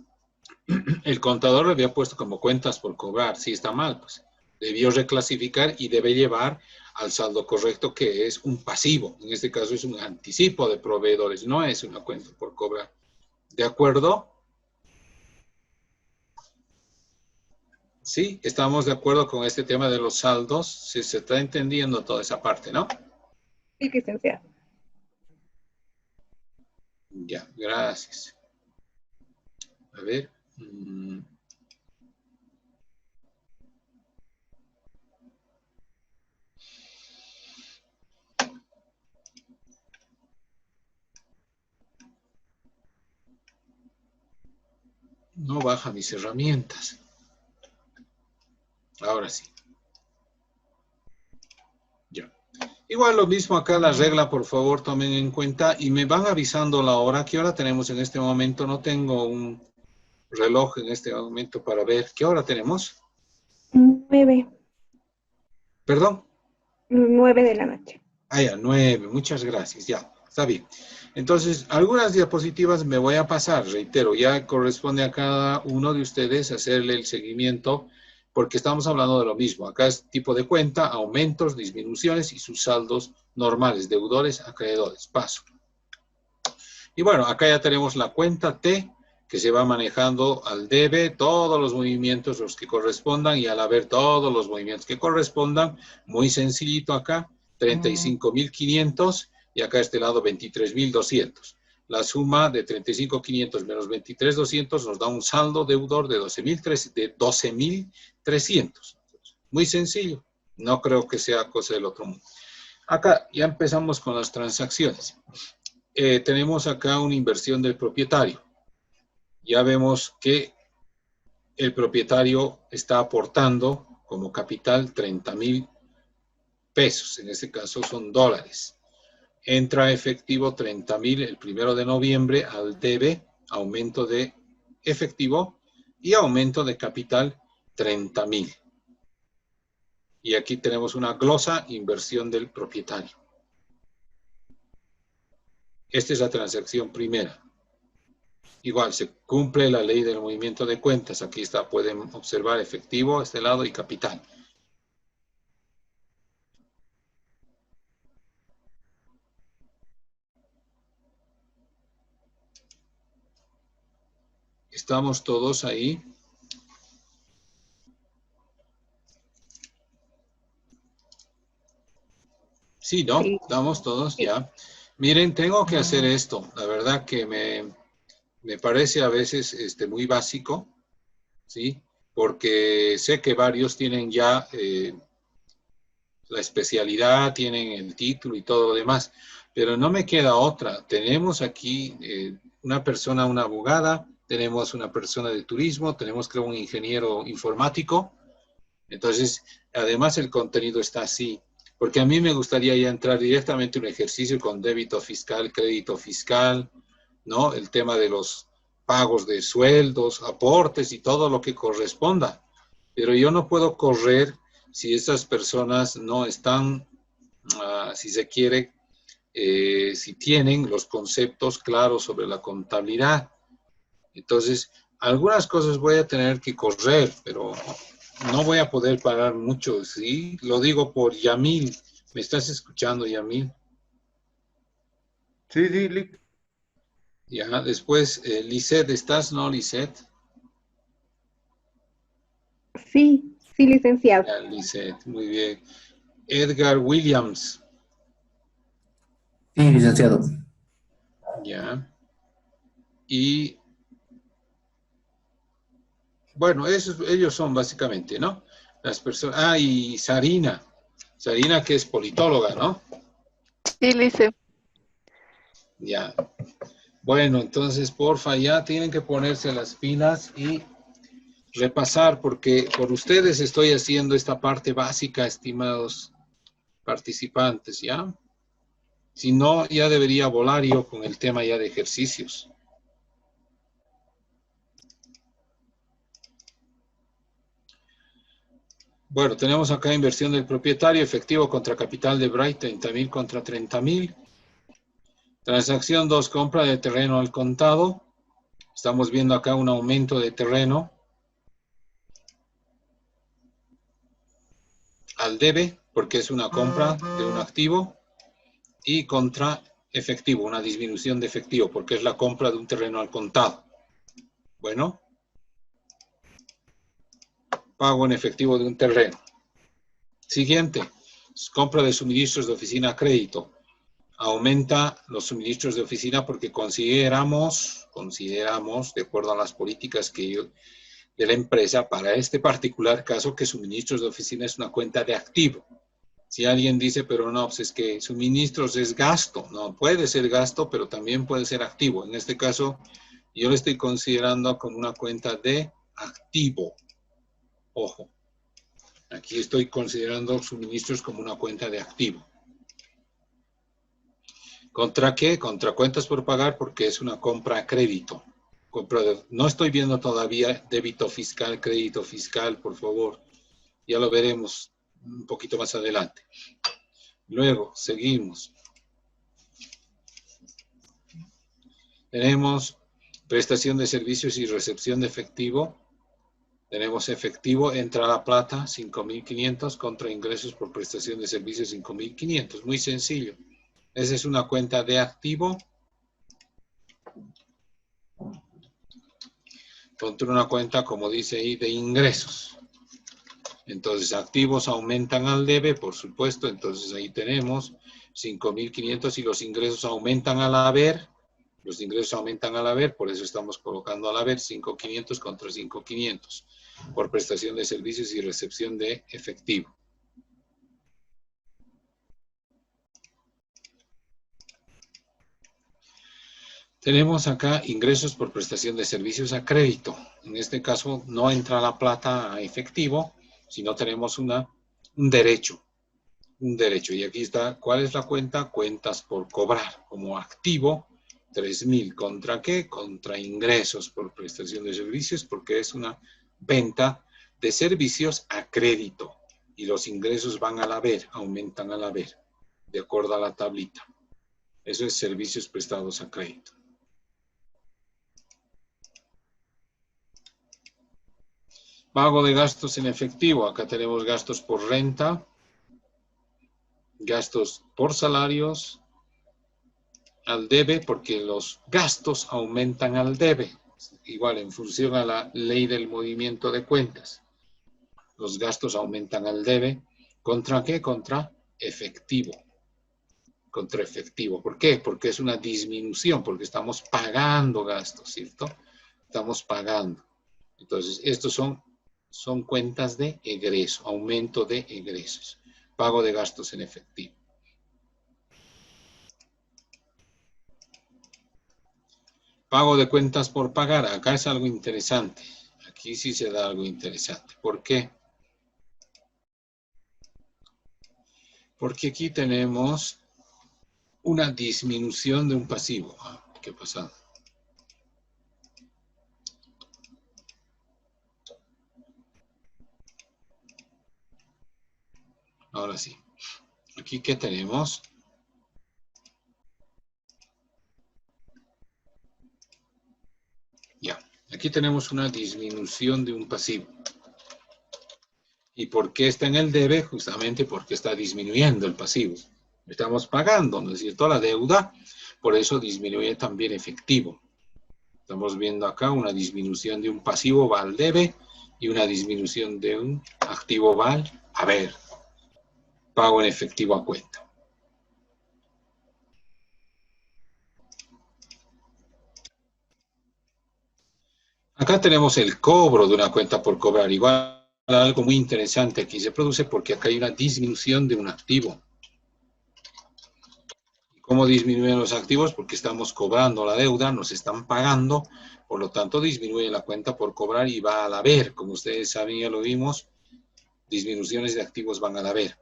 [SPEAKER 1] el contador lo había puesto como cuentas por cobrar. Sí, está mal, pues. Debió reclasificar y debe llevar al saldo correcto, que es un pasivo. En este caso es un anticipo de proveedores, no es una cuenta por cobrar. ¿De acuerdo? Sí, estamos de acuerdo con este tema de los saldos. Sí, se está entendiendo toda esa parte, ¿no?
[SPEAKER 7] Sí, licenciado.
[SPEAKER 1] Ya, gracias. A ver. No baja mis herramientas. Ahora sí. Ya. Igual lo mismo acá, la regla, por favor, tomen en cuenta y me van avisando la hora. ¿Qué hora tenemos en este momento? No tengo un reloj en este momento para ver. ¿Qué hora tenemos?
[SPEAKER 7] 9.
[SPEAKER 1] ¿Perdón?
[SPEAKER 7] 9 de la noche.
[SPEAKER 1] Ya, 9. Muchas gracias. Ya, está bien. Entonces, algunas diapositivas me voy a pasar, reitero, ya corresponde a cada uno de ustedes hacerle el seguimiento, porque estamos hablando de lo mismo. Acá es tipo de cuenta, aumentos, disminuciones y sus saldos normales, deudores, acreedores. Paso. Y bueno, acá ya tenemos la cuenta T, que se va manejando al debe, todos los movimientos los que correspondan, y al haber todos los movimientos que correspondan, muy sencillito acá, 35.500, y acá a este lado 23.200. La suma de 35.500 menos 23.200 nos da un saldo deudor de 12.300. Muy sencillo, no creo que sea cosa del otro mundo. Acá ya empezamos con las transacciones. Tenemos acá una inversión del propietario. Ya vemos que el propietario está aportando como capital 30.000 pesos, en este caso son dólares. Entra efectivo 30.000 el 1 de noviembre al debe, aumento de efectivo y aumento de capital 30.000. Y aquí tenemos una glosa, inversión del propietario. Esta es la transacción primera. Igual, se cumple la ley del movimiento de cuentas. Aquí está, pueden observar efectivo a este lado y capital. ¿Estamos todos ahí? Sí, ¿no?
[SPEAKER 7] Sí.
[SPEAKER 1] Estamos todos
[SPEAKER 7] Sí.
[SPEAKER 1] ya. Miren, tengo que hacer esto. La verdad que me parece a veces muy básico, ¿sí? Porque sé que varios tienen ya la especialidad, tienen el título y todo lo demás, pero no me queda otra. Tenemos aquí una persona, una abogada, tenemos una persona de turismo, tenemos creo un ingeniero informático. Entonces, además el contenido está así, porque a mí me gustaría ya entrar directamente en un ejercicio con débito fiscal, crédito fiscal, ¿no? El tema de los pagos de sueldos, aportes y todo lo que corresponda. Pero yo no puedo correr si esas personas no están, si se quiere, si tienen los conceptos claros sobre la contabilidad. Entonces, algunas cosas voy a tener que correr, pero no voy a poder pagar mucho, ¿sí? Lo digo por Yamil. ¿Me estás escuchando, Yamil?
[SPEAKER 4] Sí, sí, Lick.
[SPEAKER 1] Ya, después, Lisette, ¿estás? ¿No, Lisette?
[SPEAKER 7] Sí, sí, licenciado.
[SPEAKER 1] Ya, Lisette, muy bien. Edgar Williams,
[SPEAKER 2] Sí, licenciado.
[SPEAKER 1] ya. Y, bueno, ellos son básicamente, ¿no? Las personas. Ah, y Sarina. Sarina, que es politóloga, ¿no?
[SPEAKER 9] Sí, Lice.
[SPEAKER 1] Ya. Bueno, entonces, porfa, ya tienen que ponerse las pilas y repasar, porque por ustedes estoy haciendo esta parte básica, estimados participantes, ¿ya? Si no, ya debería volar yo con el tema ya de ejercicios. Bueno, tenemos acá inversión del propietario, efectivo contra capital de Bright, 30.000 contra 30.000. Transacción 2, compra de terreno al contado. Estamos viendo acá un aumento de terreno al debe, porque es una compra de un activo, y contra efectivo, una disminución de efectivo, porque es la compra de un terreno al contado. Bueno, pago en efectivo de un terreno. Siguiente, compra de suministros de oficina a crédito. Aumenta los suministros de oficina porque consideramos, de acuerdo a las políticas de la empresa, para este particular caso, que suministros de oficina es una cuenta de activo. Si alguien dice, pero no, pues es que suministros es gasto. No, puede ser gasto, pero también puede ser activo. En este caso, yo lo estoy considerando como una cuenta de activo. Ojo, aquí estoy considerando suministros como una cuenta de activo. ¿Contra qué? Contra cuentas por pagar porque es una compra a crédito. No estoy viendo todavía débito fiscal, crédito fiscal, por favor. Ya lo veremos un poquito más adelante. Luego, seguimos. Tenemos prestación de servicios y recepción de efectivo. Tenemos efectivo, entra la plata, 5.500 contra ingresos por prestación de servicios, 5.500. Muy sencillo. Esa es una cuenta de activo contra una cuenta, como dice ahí, de ingresos. Entonces, activos aumentan al debe, por supuesto. Entonces, ahí tenemos 5.500 y los ingresos aumentan al haber. Los ingresos aumentan al haber, por eso estamos colocando al haber 5.500 contra 5.500 por prestación de servicios y recepción de efectivo. Tenemos acá ingresos por prestación de servicios a crédito. En este caso no entra la plata a efectivo, sino tenemos un derecho. Un derecho. Y aquí está, ¿cuál es la cuenta? Cuentas por cobrar. Como activo, 3.000. ¿Contra qué? Contra ingresos por prestación de servicios, porque es una venta de servicios a crédito. Y los ingresos van al haber, aumentan al haber, de acuerdo a la tablita. Eso es servicios prestados a crédito. Pago de gastos en efectivo. Acá tenemos gastos por renta, gastos por salarios, al debe, porque los gastos aumentan al debe. igual en función a la ley del movimiento de cuentas. Los gastos aumentan al debe. ¿Contra qué? Contra efectivo. Contra efectivo. ¿Por qué? Porque es una disminución, porque estamos pagando gastos, ¿cierto? Estamos pagando. Entonces, estos son cuentas de egreso, aumento de egresos, pago de gastos en efectivo. Pago de cuentas por pagar. Acá es algo interesante. Aquí sí se da algo interesante. ¿Por qué? Porque aquí tenemos una disminución de un pasivo. ¿Qué pasa? Ahora sí. Aquí, ¿qué tenemos? Ya. Aquí tenemos una disminución de un pasivo. ¿Y por qué está en el debe? Justamente porque está disminuyendo el pasivo. Estamos pagando, ¿no es cierto?, la deuda, por eso disminuye también efectivo. Estamos viendo acá una disminución de un pasivo va al debe y una disminución de un activo va al haber. Pago en efectivo a cuenta. Acá tenemos el cobro de una cuenta por cobrar. Igual algo muy interesante aquí se produce porque acá hay una disminución de un activo. ¿Cómo disminuyen los activos? Porque estamos cobrando la deuda, nos están pagando, por lo tanto disminuye la cuenta por cobrar y va al haber. Como ustedes saben, ya lo vimos, disminuciones de activos van al haber.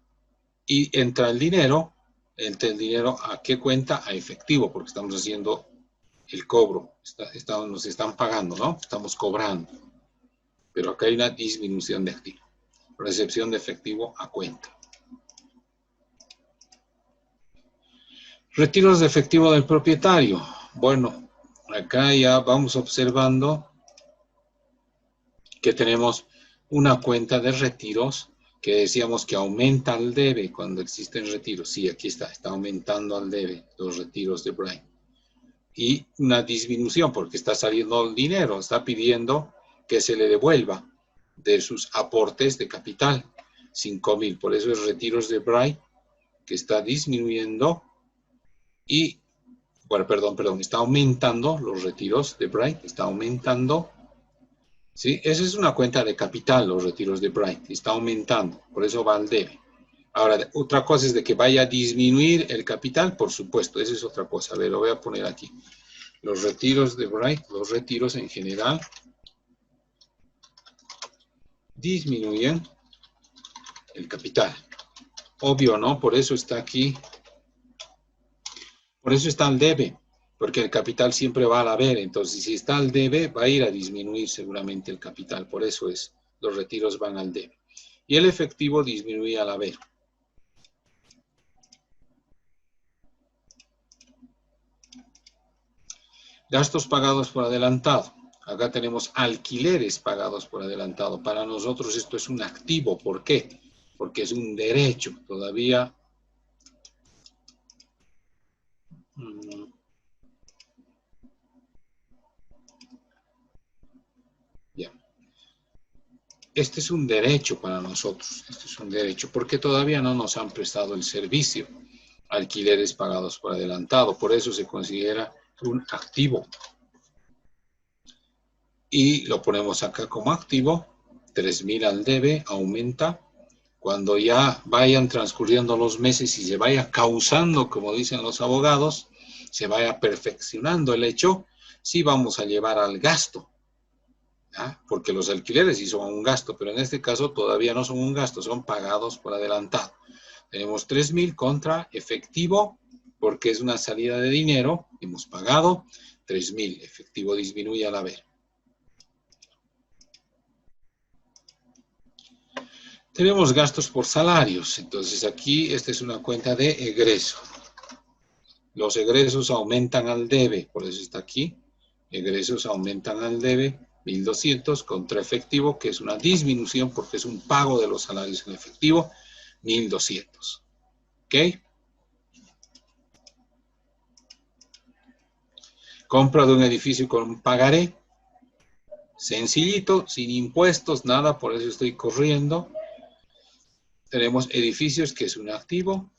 [SPEAKER 1] Y entra el dinero ¿a qué cuenta? A efectivo, porque estamos haciendo el cobro, nos están pagando, ¿no? Estamos cobrando. Pero acá hay una disminución de activo. Recepción de efectivo a cuenta. Retiros de efectivo del propietario. Bueno, acá ya vamos observando que tenemos una cuenta de retiros que decíamos que aumenta al debe cuando existen retiros. Sí, aquí está aumentando al debe los retiros de Brian. Y una disminución porque está saliendo el dinero, está pidiendo que se le devuelva de sus aportes de capital, 5,000. Por eso es retiros de Brian que está disminuyendo. Y, bueno, perdón, está aumentando los retiros de Bright, está aumentando, ¿sí? Esa es una cuenta de capital, los retiros de Bright, está aumentando, por eso va al debe. Ahora, otra cosa es de que vaya a disminuir el capital, por supuesto, esa es otra cosa. A ver, lo voy a poner aquí. Los retiros de Bright, los retiros en general, disminuyen el capital. Obvio, ¿no? Por eso está aquí. Por eso está al debe, porque el capital siempre va al haber. Entonces, si está al debe, va a ir a disminuir seguramente el capital. Por eso los retiros van al debe. Y el efectivo disminuye al haber. Gastos pagados por adelantado. Acá tenemos alquileres pagados por adelantado. Para nosotros esto es un activo. ¿Por qué? Porque es un derecho. Todavía... Este es un derecho para nosotros, este es un derecho, porque todavía no nos han prestado el servicio, alquileres pagados por adelantado, por eso se considera un activo. Y lo ponemos acá como activo, 3,000 al debe, aumenta. Cuando ya vayan transcurriendo los meses y se vaya causando, como dicen los abogados, se vaya perfeccionando el hecho, sí vamos a llevar al gasto. Porque los alquileres sí son un gasto, pero en este caso todavía no son un gasto, son pagados por adelantado. Tenemos 3,000 contra efectivo, porque es una salida de dinero, hemos pagado 3,000, efectivo disminuye al haber. Tenemos gastos por salarios, entonces aquí esta es una cuenta de egreso. Los egresos aumentan al debe, por eso está aquí, egresos aumentan al debe, 1,200 contra efectivo, que es una disminución porque es un pago de los salarios en efectivo, 1,200. ¿Ok? Compra de un edificio con pagaré, Sencillito, sin impuestos, nada, por eso estoy corriendo. Tenemos edificios, que es un activo.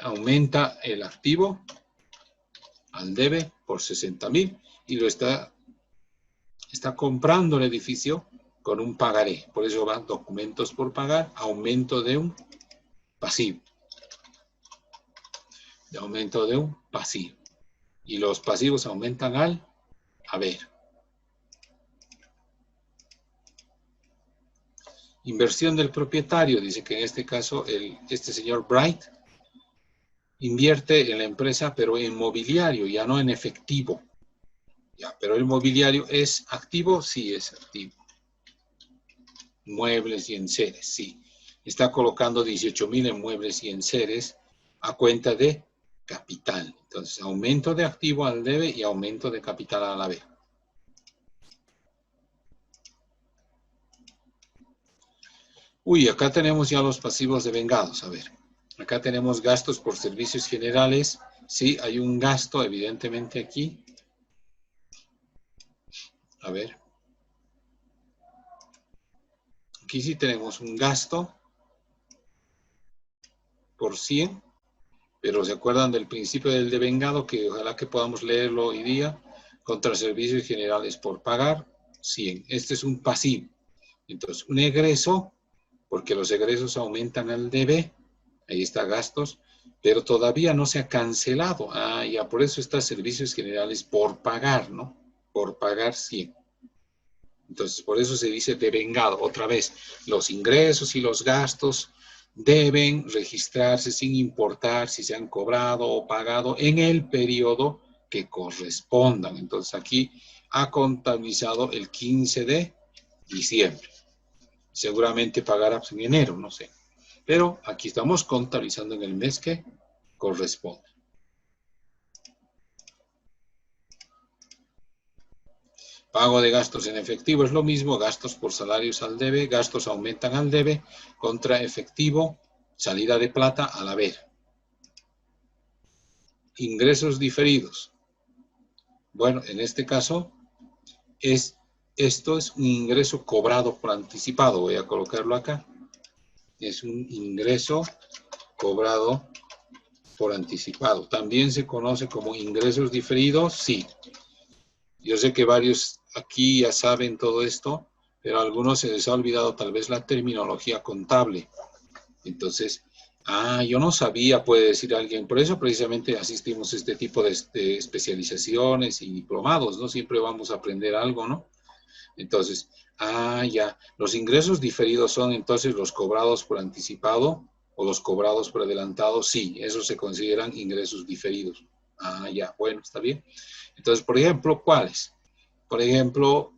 [SPEAKER 1] Aumenta el activo al debe por 60.000 y lo está comprando el edificio con un pagaré. Por eso van documentos por pagar, aumento de un pasivo. De aumento de un pasivo. Y los pasivos aumentan al haber. Inversión del propietario. Dice que en este caso este señor Bright invierte en la empresa, pero en mobiliario, ya no en efectivo. Ya, pero el mobiliario es activo, sí es activo. Muebles y enseres, sí. Está colocando 18.000 en muebles y enseres a cuenta de capital. Entonces, aumento de activo al debe y aumento de capital al haber. Uy, acá tenemos ya los pasivos devengados. A ver, acá tenemos gastos por servicios generales. Sí, hay un gasto, evidentemente, aquí. A ver. Aquí sí tenemos un gasto por 100. Pero ¿se acuerdan del principio del devengado? Que ojalá que podamos leerlo hoy día. Contra servicios generales por pagar, 100. Este es un pasivo. Entonces, un egreso, porque los egresos aumentan al debe. Ahí está gastos. Pero todavía no se ha cancelado. Ah, ya, por eso está servicios generales por pagar, ¿no? Por pagar 100. Entonces, por eso se dice devengado. Otra vez, los ingresos y los gastos deben registrarse sin importar si se han cobrado o pagado en el periodo que correspondan. Entonces, aquí ha contabilizado el 15 de diciembre. Seguramente pagará en enero, no sé. Pero aquí estamos contabilizando en el mes que corresponde. Pago de gastos en efectivo es lo mismo, gastos por salarios al debe, gastos aumentan al debe, contra efectivo, salida de plata al haber. Ingresos diferidos. Bueno, en este caso, esto es un ingreso cobrado por anticipado. Voy a colocarlo acá. Es un ingreso cobrado por anticipado. También se conoce como ingresos diferidos, sí. Yo sé que varios aquí ya saben todo esto, pero a algunos se les ha olvidado tal vez la terminología contable. Entonces, yo no sabía, puede decir alguien. Por eso precisamente asistimos a este tipo de especializaciones y diplomados, ¿no? Siempre vamos a aprender algo, ¿no? Entonces, ya. Los ingresos diferidos son entonces los cobrados por anticipado o los cobrados por adelantado. Sí, esos se consideran ingresos diferidos. Ya. Bueno, está bien. Entonces, por ejemplo, ¿cuáles? Por ejemplo,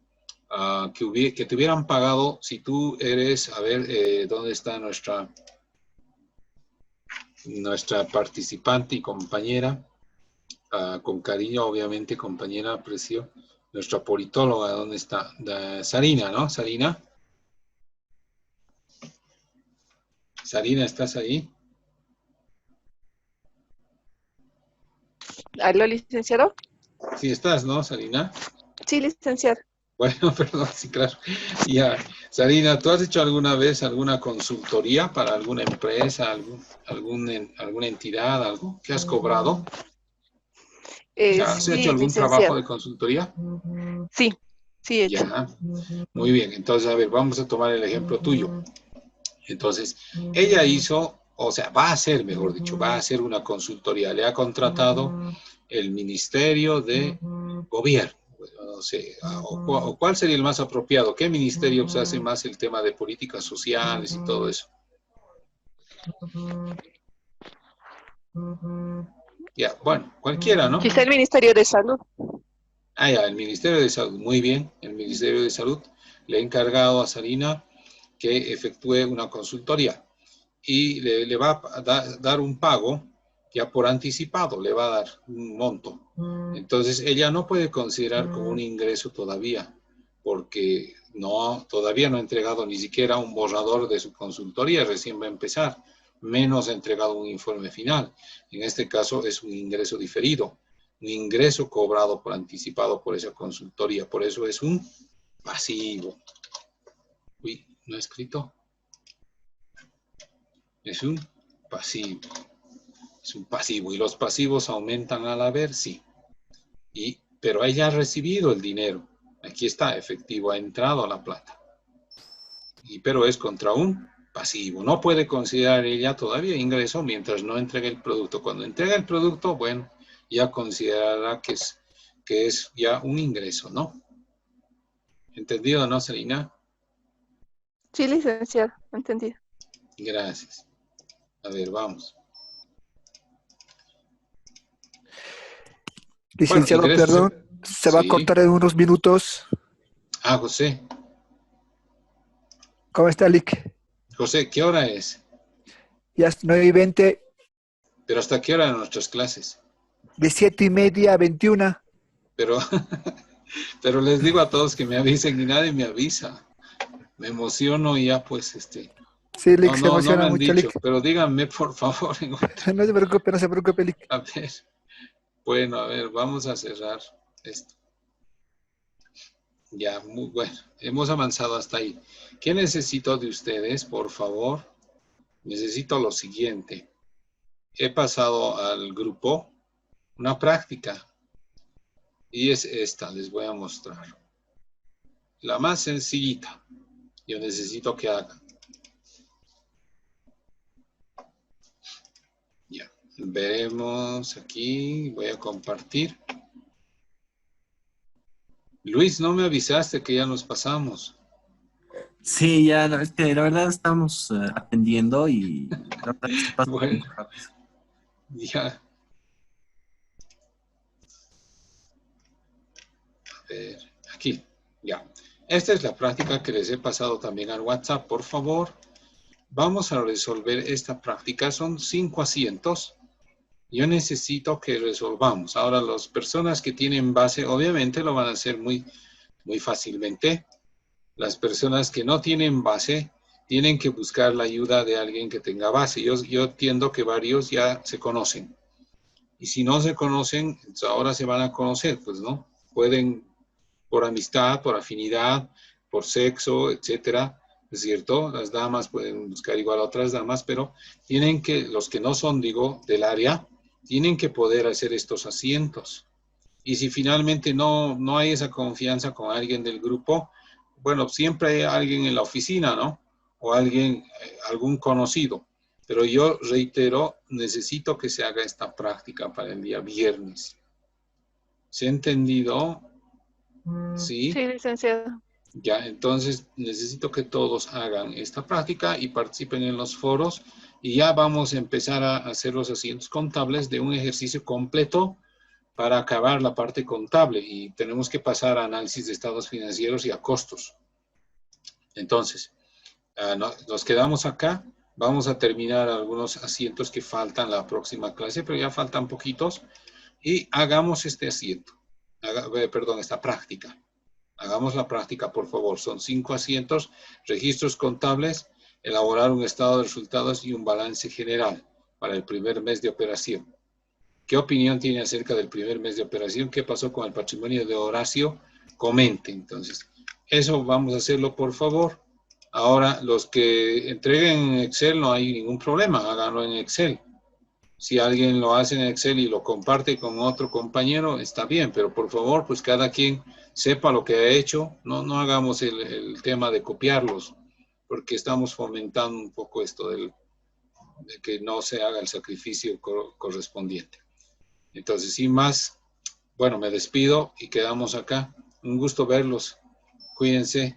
[SPEAKER 1] que te hubieran pagado, si tú eres, a ver, ¿dónde está nuestra participante y compañera? Con cariño, obviamente, compañera, aprecio. Nuestra politóloga, ¿dónde está? Sarina, ¿no? Sarina. Sarina, ¿estás ahí?
[SPEAKER 9] ¿Aló, licenciado?
[SPEAKER 1] Sí, estás, ¿no, Sarina?
[SPEAKER 9] Sí, licenciado.
[SPEAKER 1] Bueno, perdón, sí, claro. Ya, Sarina, ¿tú has hecho alguna vez alguna consultoría para alguna empresa, alguna entidad, algo que has cobrado? ¿Has
[SPEAKER 9] Sí,
[SPEAKER 1] hecho algún
[SPEAKER 9] licenciado.
[SPEAKER 1] trabajo de consultoría?
[SPEAKER 9] Sí, sí he hecho.
[SPEAKER 1] Ya, muy bien. Entonces, a ver, vamos a tomar el ejemplo tuyo. Entonces, ella hizo, o sea, va a hacer, mejor dicho, va a hacer una consultoría. Le ha contratado el Ministerio de Gobierno. No sé, o cuál sería el más apropiado. ¿Qué ministerio se hace más el tema de políticas sociales y todo eso? Ya, bueno, cualquiera, ¿no?
[SPEAKER 9] Quizá el Ministerio de Salud.
[SPEAKER 1] Ya, el Ministerio de Salud. Muy bien, el Ministerio de Salud le ha encargado a Sarina que efectúe una consultoría y le va a dar un pago ya por anticipado, le va a dar un monto. Entonces, ella no puede considerar como un ingreso todavía, porque todavía no ha entregado ni siquiera un borrador de su consultoría, recién va a empezar, menos ha entregado un informe final. En este caso es un ingreso diferido. un ingreso cobrado por anticipado por esa consultoría. Por eso es un pasivo. Uy, no he escrito. Es un pasivo. Es un pasivo. ¿Y los pasivos aumentan al haber? Sí. Pero ella ha recibido el dinero. Aquí está, efectivo, ha entrado a la plata. Pero es contra un pasivo. No puede considerar ella todavía ingreso mientras no entregue el producto. Cuando entrega el producto, bueno, ya considerará que es ya un ingreso, ¿no? ¿Entendido, no, Selina?
[SPEAKER 9] Sí, licenciado, entendido.
[SPEAKER 1] Gracias. A ver, vamos.
[SPEAKER 10] Licenciado,
[SPEAKER 1] Bueno,
[SPEAKER 10] perdón, se va a
[SPEAKER 1] sí.
[SPEAKER 10] cortar en unos minutos.
[SPEAKER 1] Ah, José.
[SPEAKER 10] ¿Cómo está, Lick?
[SPEAKER 1] José, ¿qué hora es?
[SPEAKER 10] Ya es 9:20,
[SPEAKER 1] ¿Pero hasta qué hora nuestras clases?
[SPEAKER 10] de 7:30 a 21.
[SPEAKER 1] Pero les digo a todos que me avisen y nadie me avisa. Me emociono y ya pues
[SPEAKER 10] Sí, Lick, se
[SPEAKER 1] no me
[SPEAKER 10] emociona
[SPEAKER 1] han
[SPEAKER 10] mucho,
[SPEAKER 1] dicho,
[SPEAKER 10] Lick.
[SPEAKER 1] pero díganme por favor.
[SPEAKER 10] No se preocupe, Lick.
[SPEAKER 1] A ver, bueno, a ver, vamos a cerrar esto. Ya, muy bueno, hemos avanzado hasta ahí. ¿Qué necesito de ustedes, por favor? Necesito lo siguiente. He pasado al grupo una práctica y es esta, les voy a mostrar. La más sencillita. Yo necesito que hagan. Ya, veremos aquí, voy a compartir. Luis, no me avisaste que ya nos pasamos.
[SPEAKER 2] Sí, ya, es que la verdad estamos atendiendo y la verdad se pasa
[SPEAKER 1] Bueno,
[SPEAKER 2] muy rápido.
[SPEAKER 1] ya. A ver, aquí, ya. Esta es la práctica que les he pasado también al WhatsApp. Por favor, vamos a resolver esta práctica. Son 5 asientos. Yo necesito que resolvamos. Ahora, las personas que tienen base, obviamente lo van a hacer muy fácilmente. Las personas que no tienen base, tienen que buscar la ayuda de alguien que tenga base. Yo entiendo que varios ya se conocen. Y si no se conocen, ahora se van a conocer, pues, ¿no? Pueden, por amistad, por afinidad, por sexo, etcétera, ¿es cierto? Las damas pueden buscar igual a otras damas, pero tienen que, los que no son, digo, del área, tienen que poder hacer estos asientos. Y si finalmente no hay esa confianza con alguien del grupo, bueno, siempre hay alguien en la oficina, ¿no? O alguien, algún conocido. Pero yo reitero, necesito que se haga esta práctica para el día viernes. ¿Se ha entendido? ¿Sí?
[SPEAKER 9] Sí, licenciado.
[SPEAKER 1] Ya, entonces necesito que todos hagan esta práctica y participen en los foros. Y ya vamos a empezar a hacer los asientos contables de un ejercicio completo para acabar la parte contable. Y tenemos que pasar a análisis de estados financieros y a costos. Entonces, nos quedamos acá. Vamos a terminar algunos asientos que faltan la próxima clase, pero ya faltan poquitos. Y hagamos este asiento. Esta práctica. Hagamos la práctica, por favor. Son 5 asientos, registros contables, elaborar un estado de resultados y un balance general para el primer mes de operación. ¿Qué opinión tiene acerca del primer mes de operación? ¿Qué pasó con el patrimonio de Horacio? Comente. Entonces, eso vamos a hacerlo, por favor. Ahora, los que entreguen en Excel no hay ningún problema, háganlo en Excel. Si alguien lo hace en Excel y lo comparte con otro compañero, está bien, pero por favor, pues cada quien sepa lo que ha hecho. No hagamos el tema de copiarlos, porque estamos fomentando un poco esto de que no se haga el sacrificio correspondiente. Entonces, sin más, bueno, me despido y quedamos acá. Un gusto verlos. Cuídense.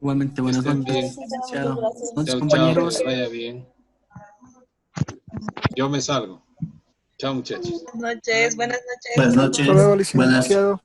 [SPEAKER 2] Igualmente, buenas
[SPEAKER 1] Estén
[SPEAKER 2] noches,
[SPEAKER 1] bien.
[SPEAKER 2] licenciado. Buenas noches,
[SPEAKER 1] Chao,
[SPEAKER 2] compañeros.
[SPEAKER 1] que les vaya bien. Yo me salgo. Chao, muchachos.
[SPEAKER 11] Buenas noches, buenas noches.
[SPEAKER 10] Hasta luego, licenciado.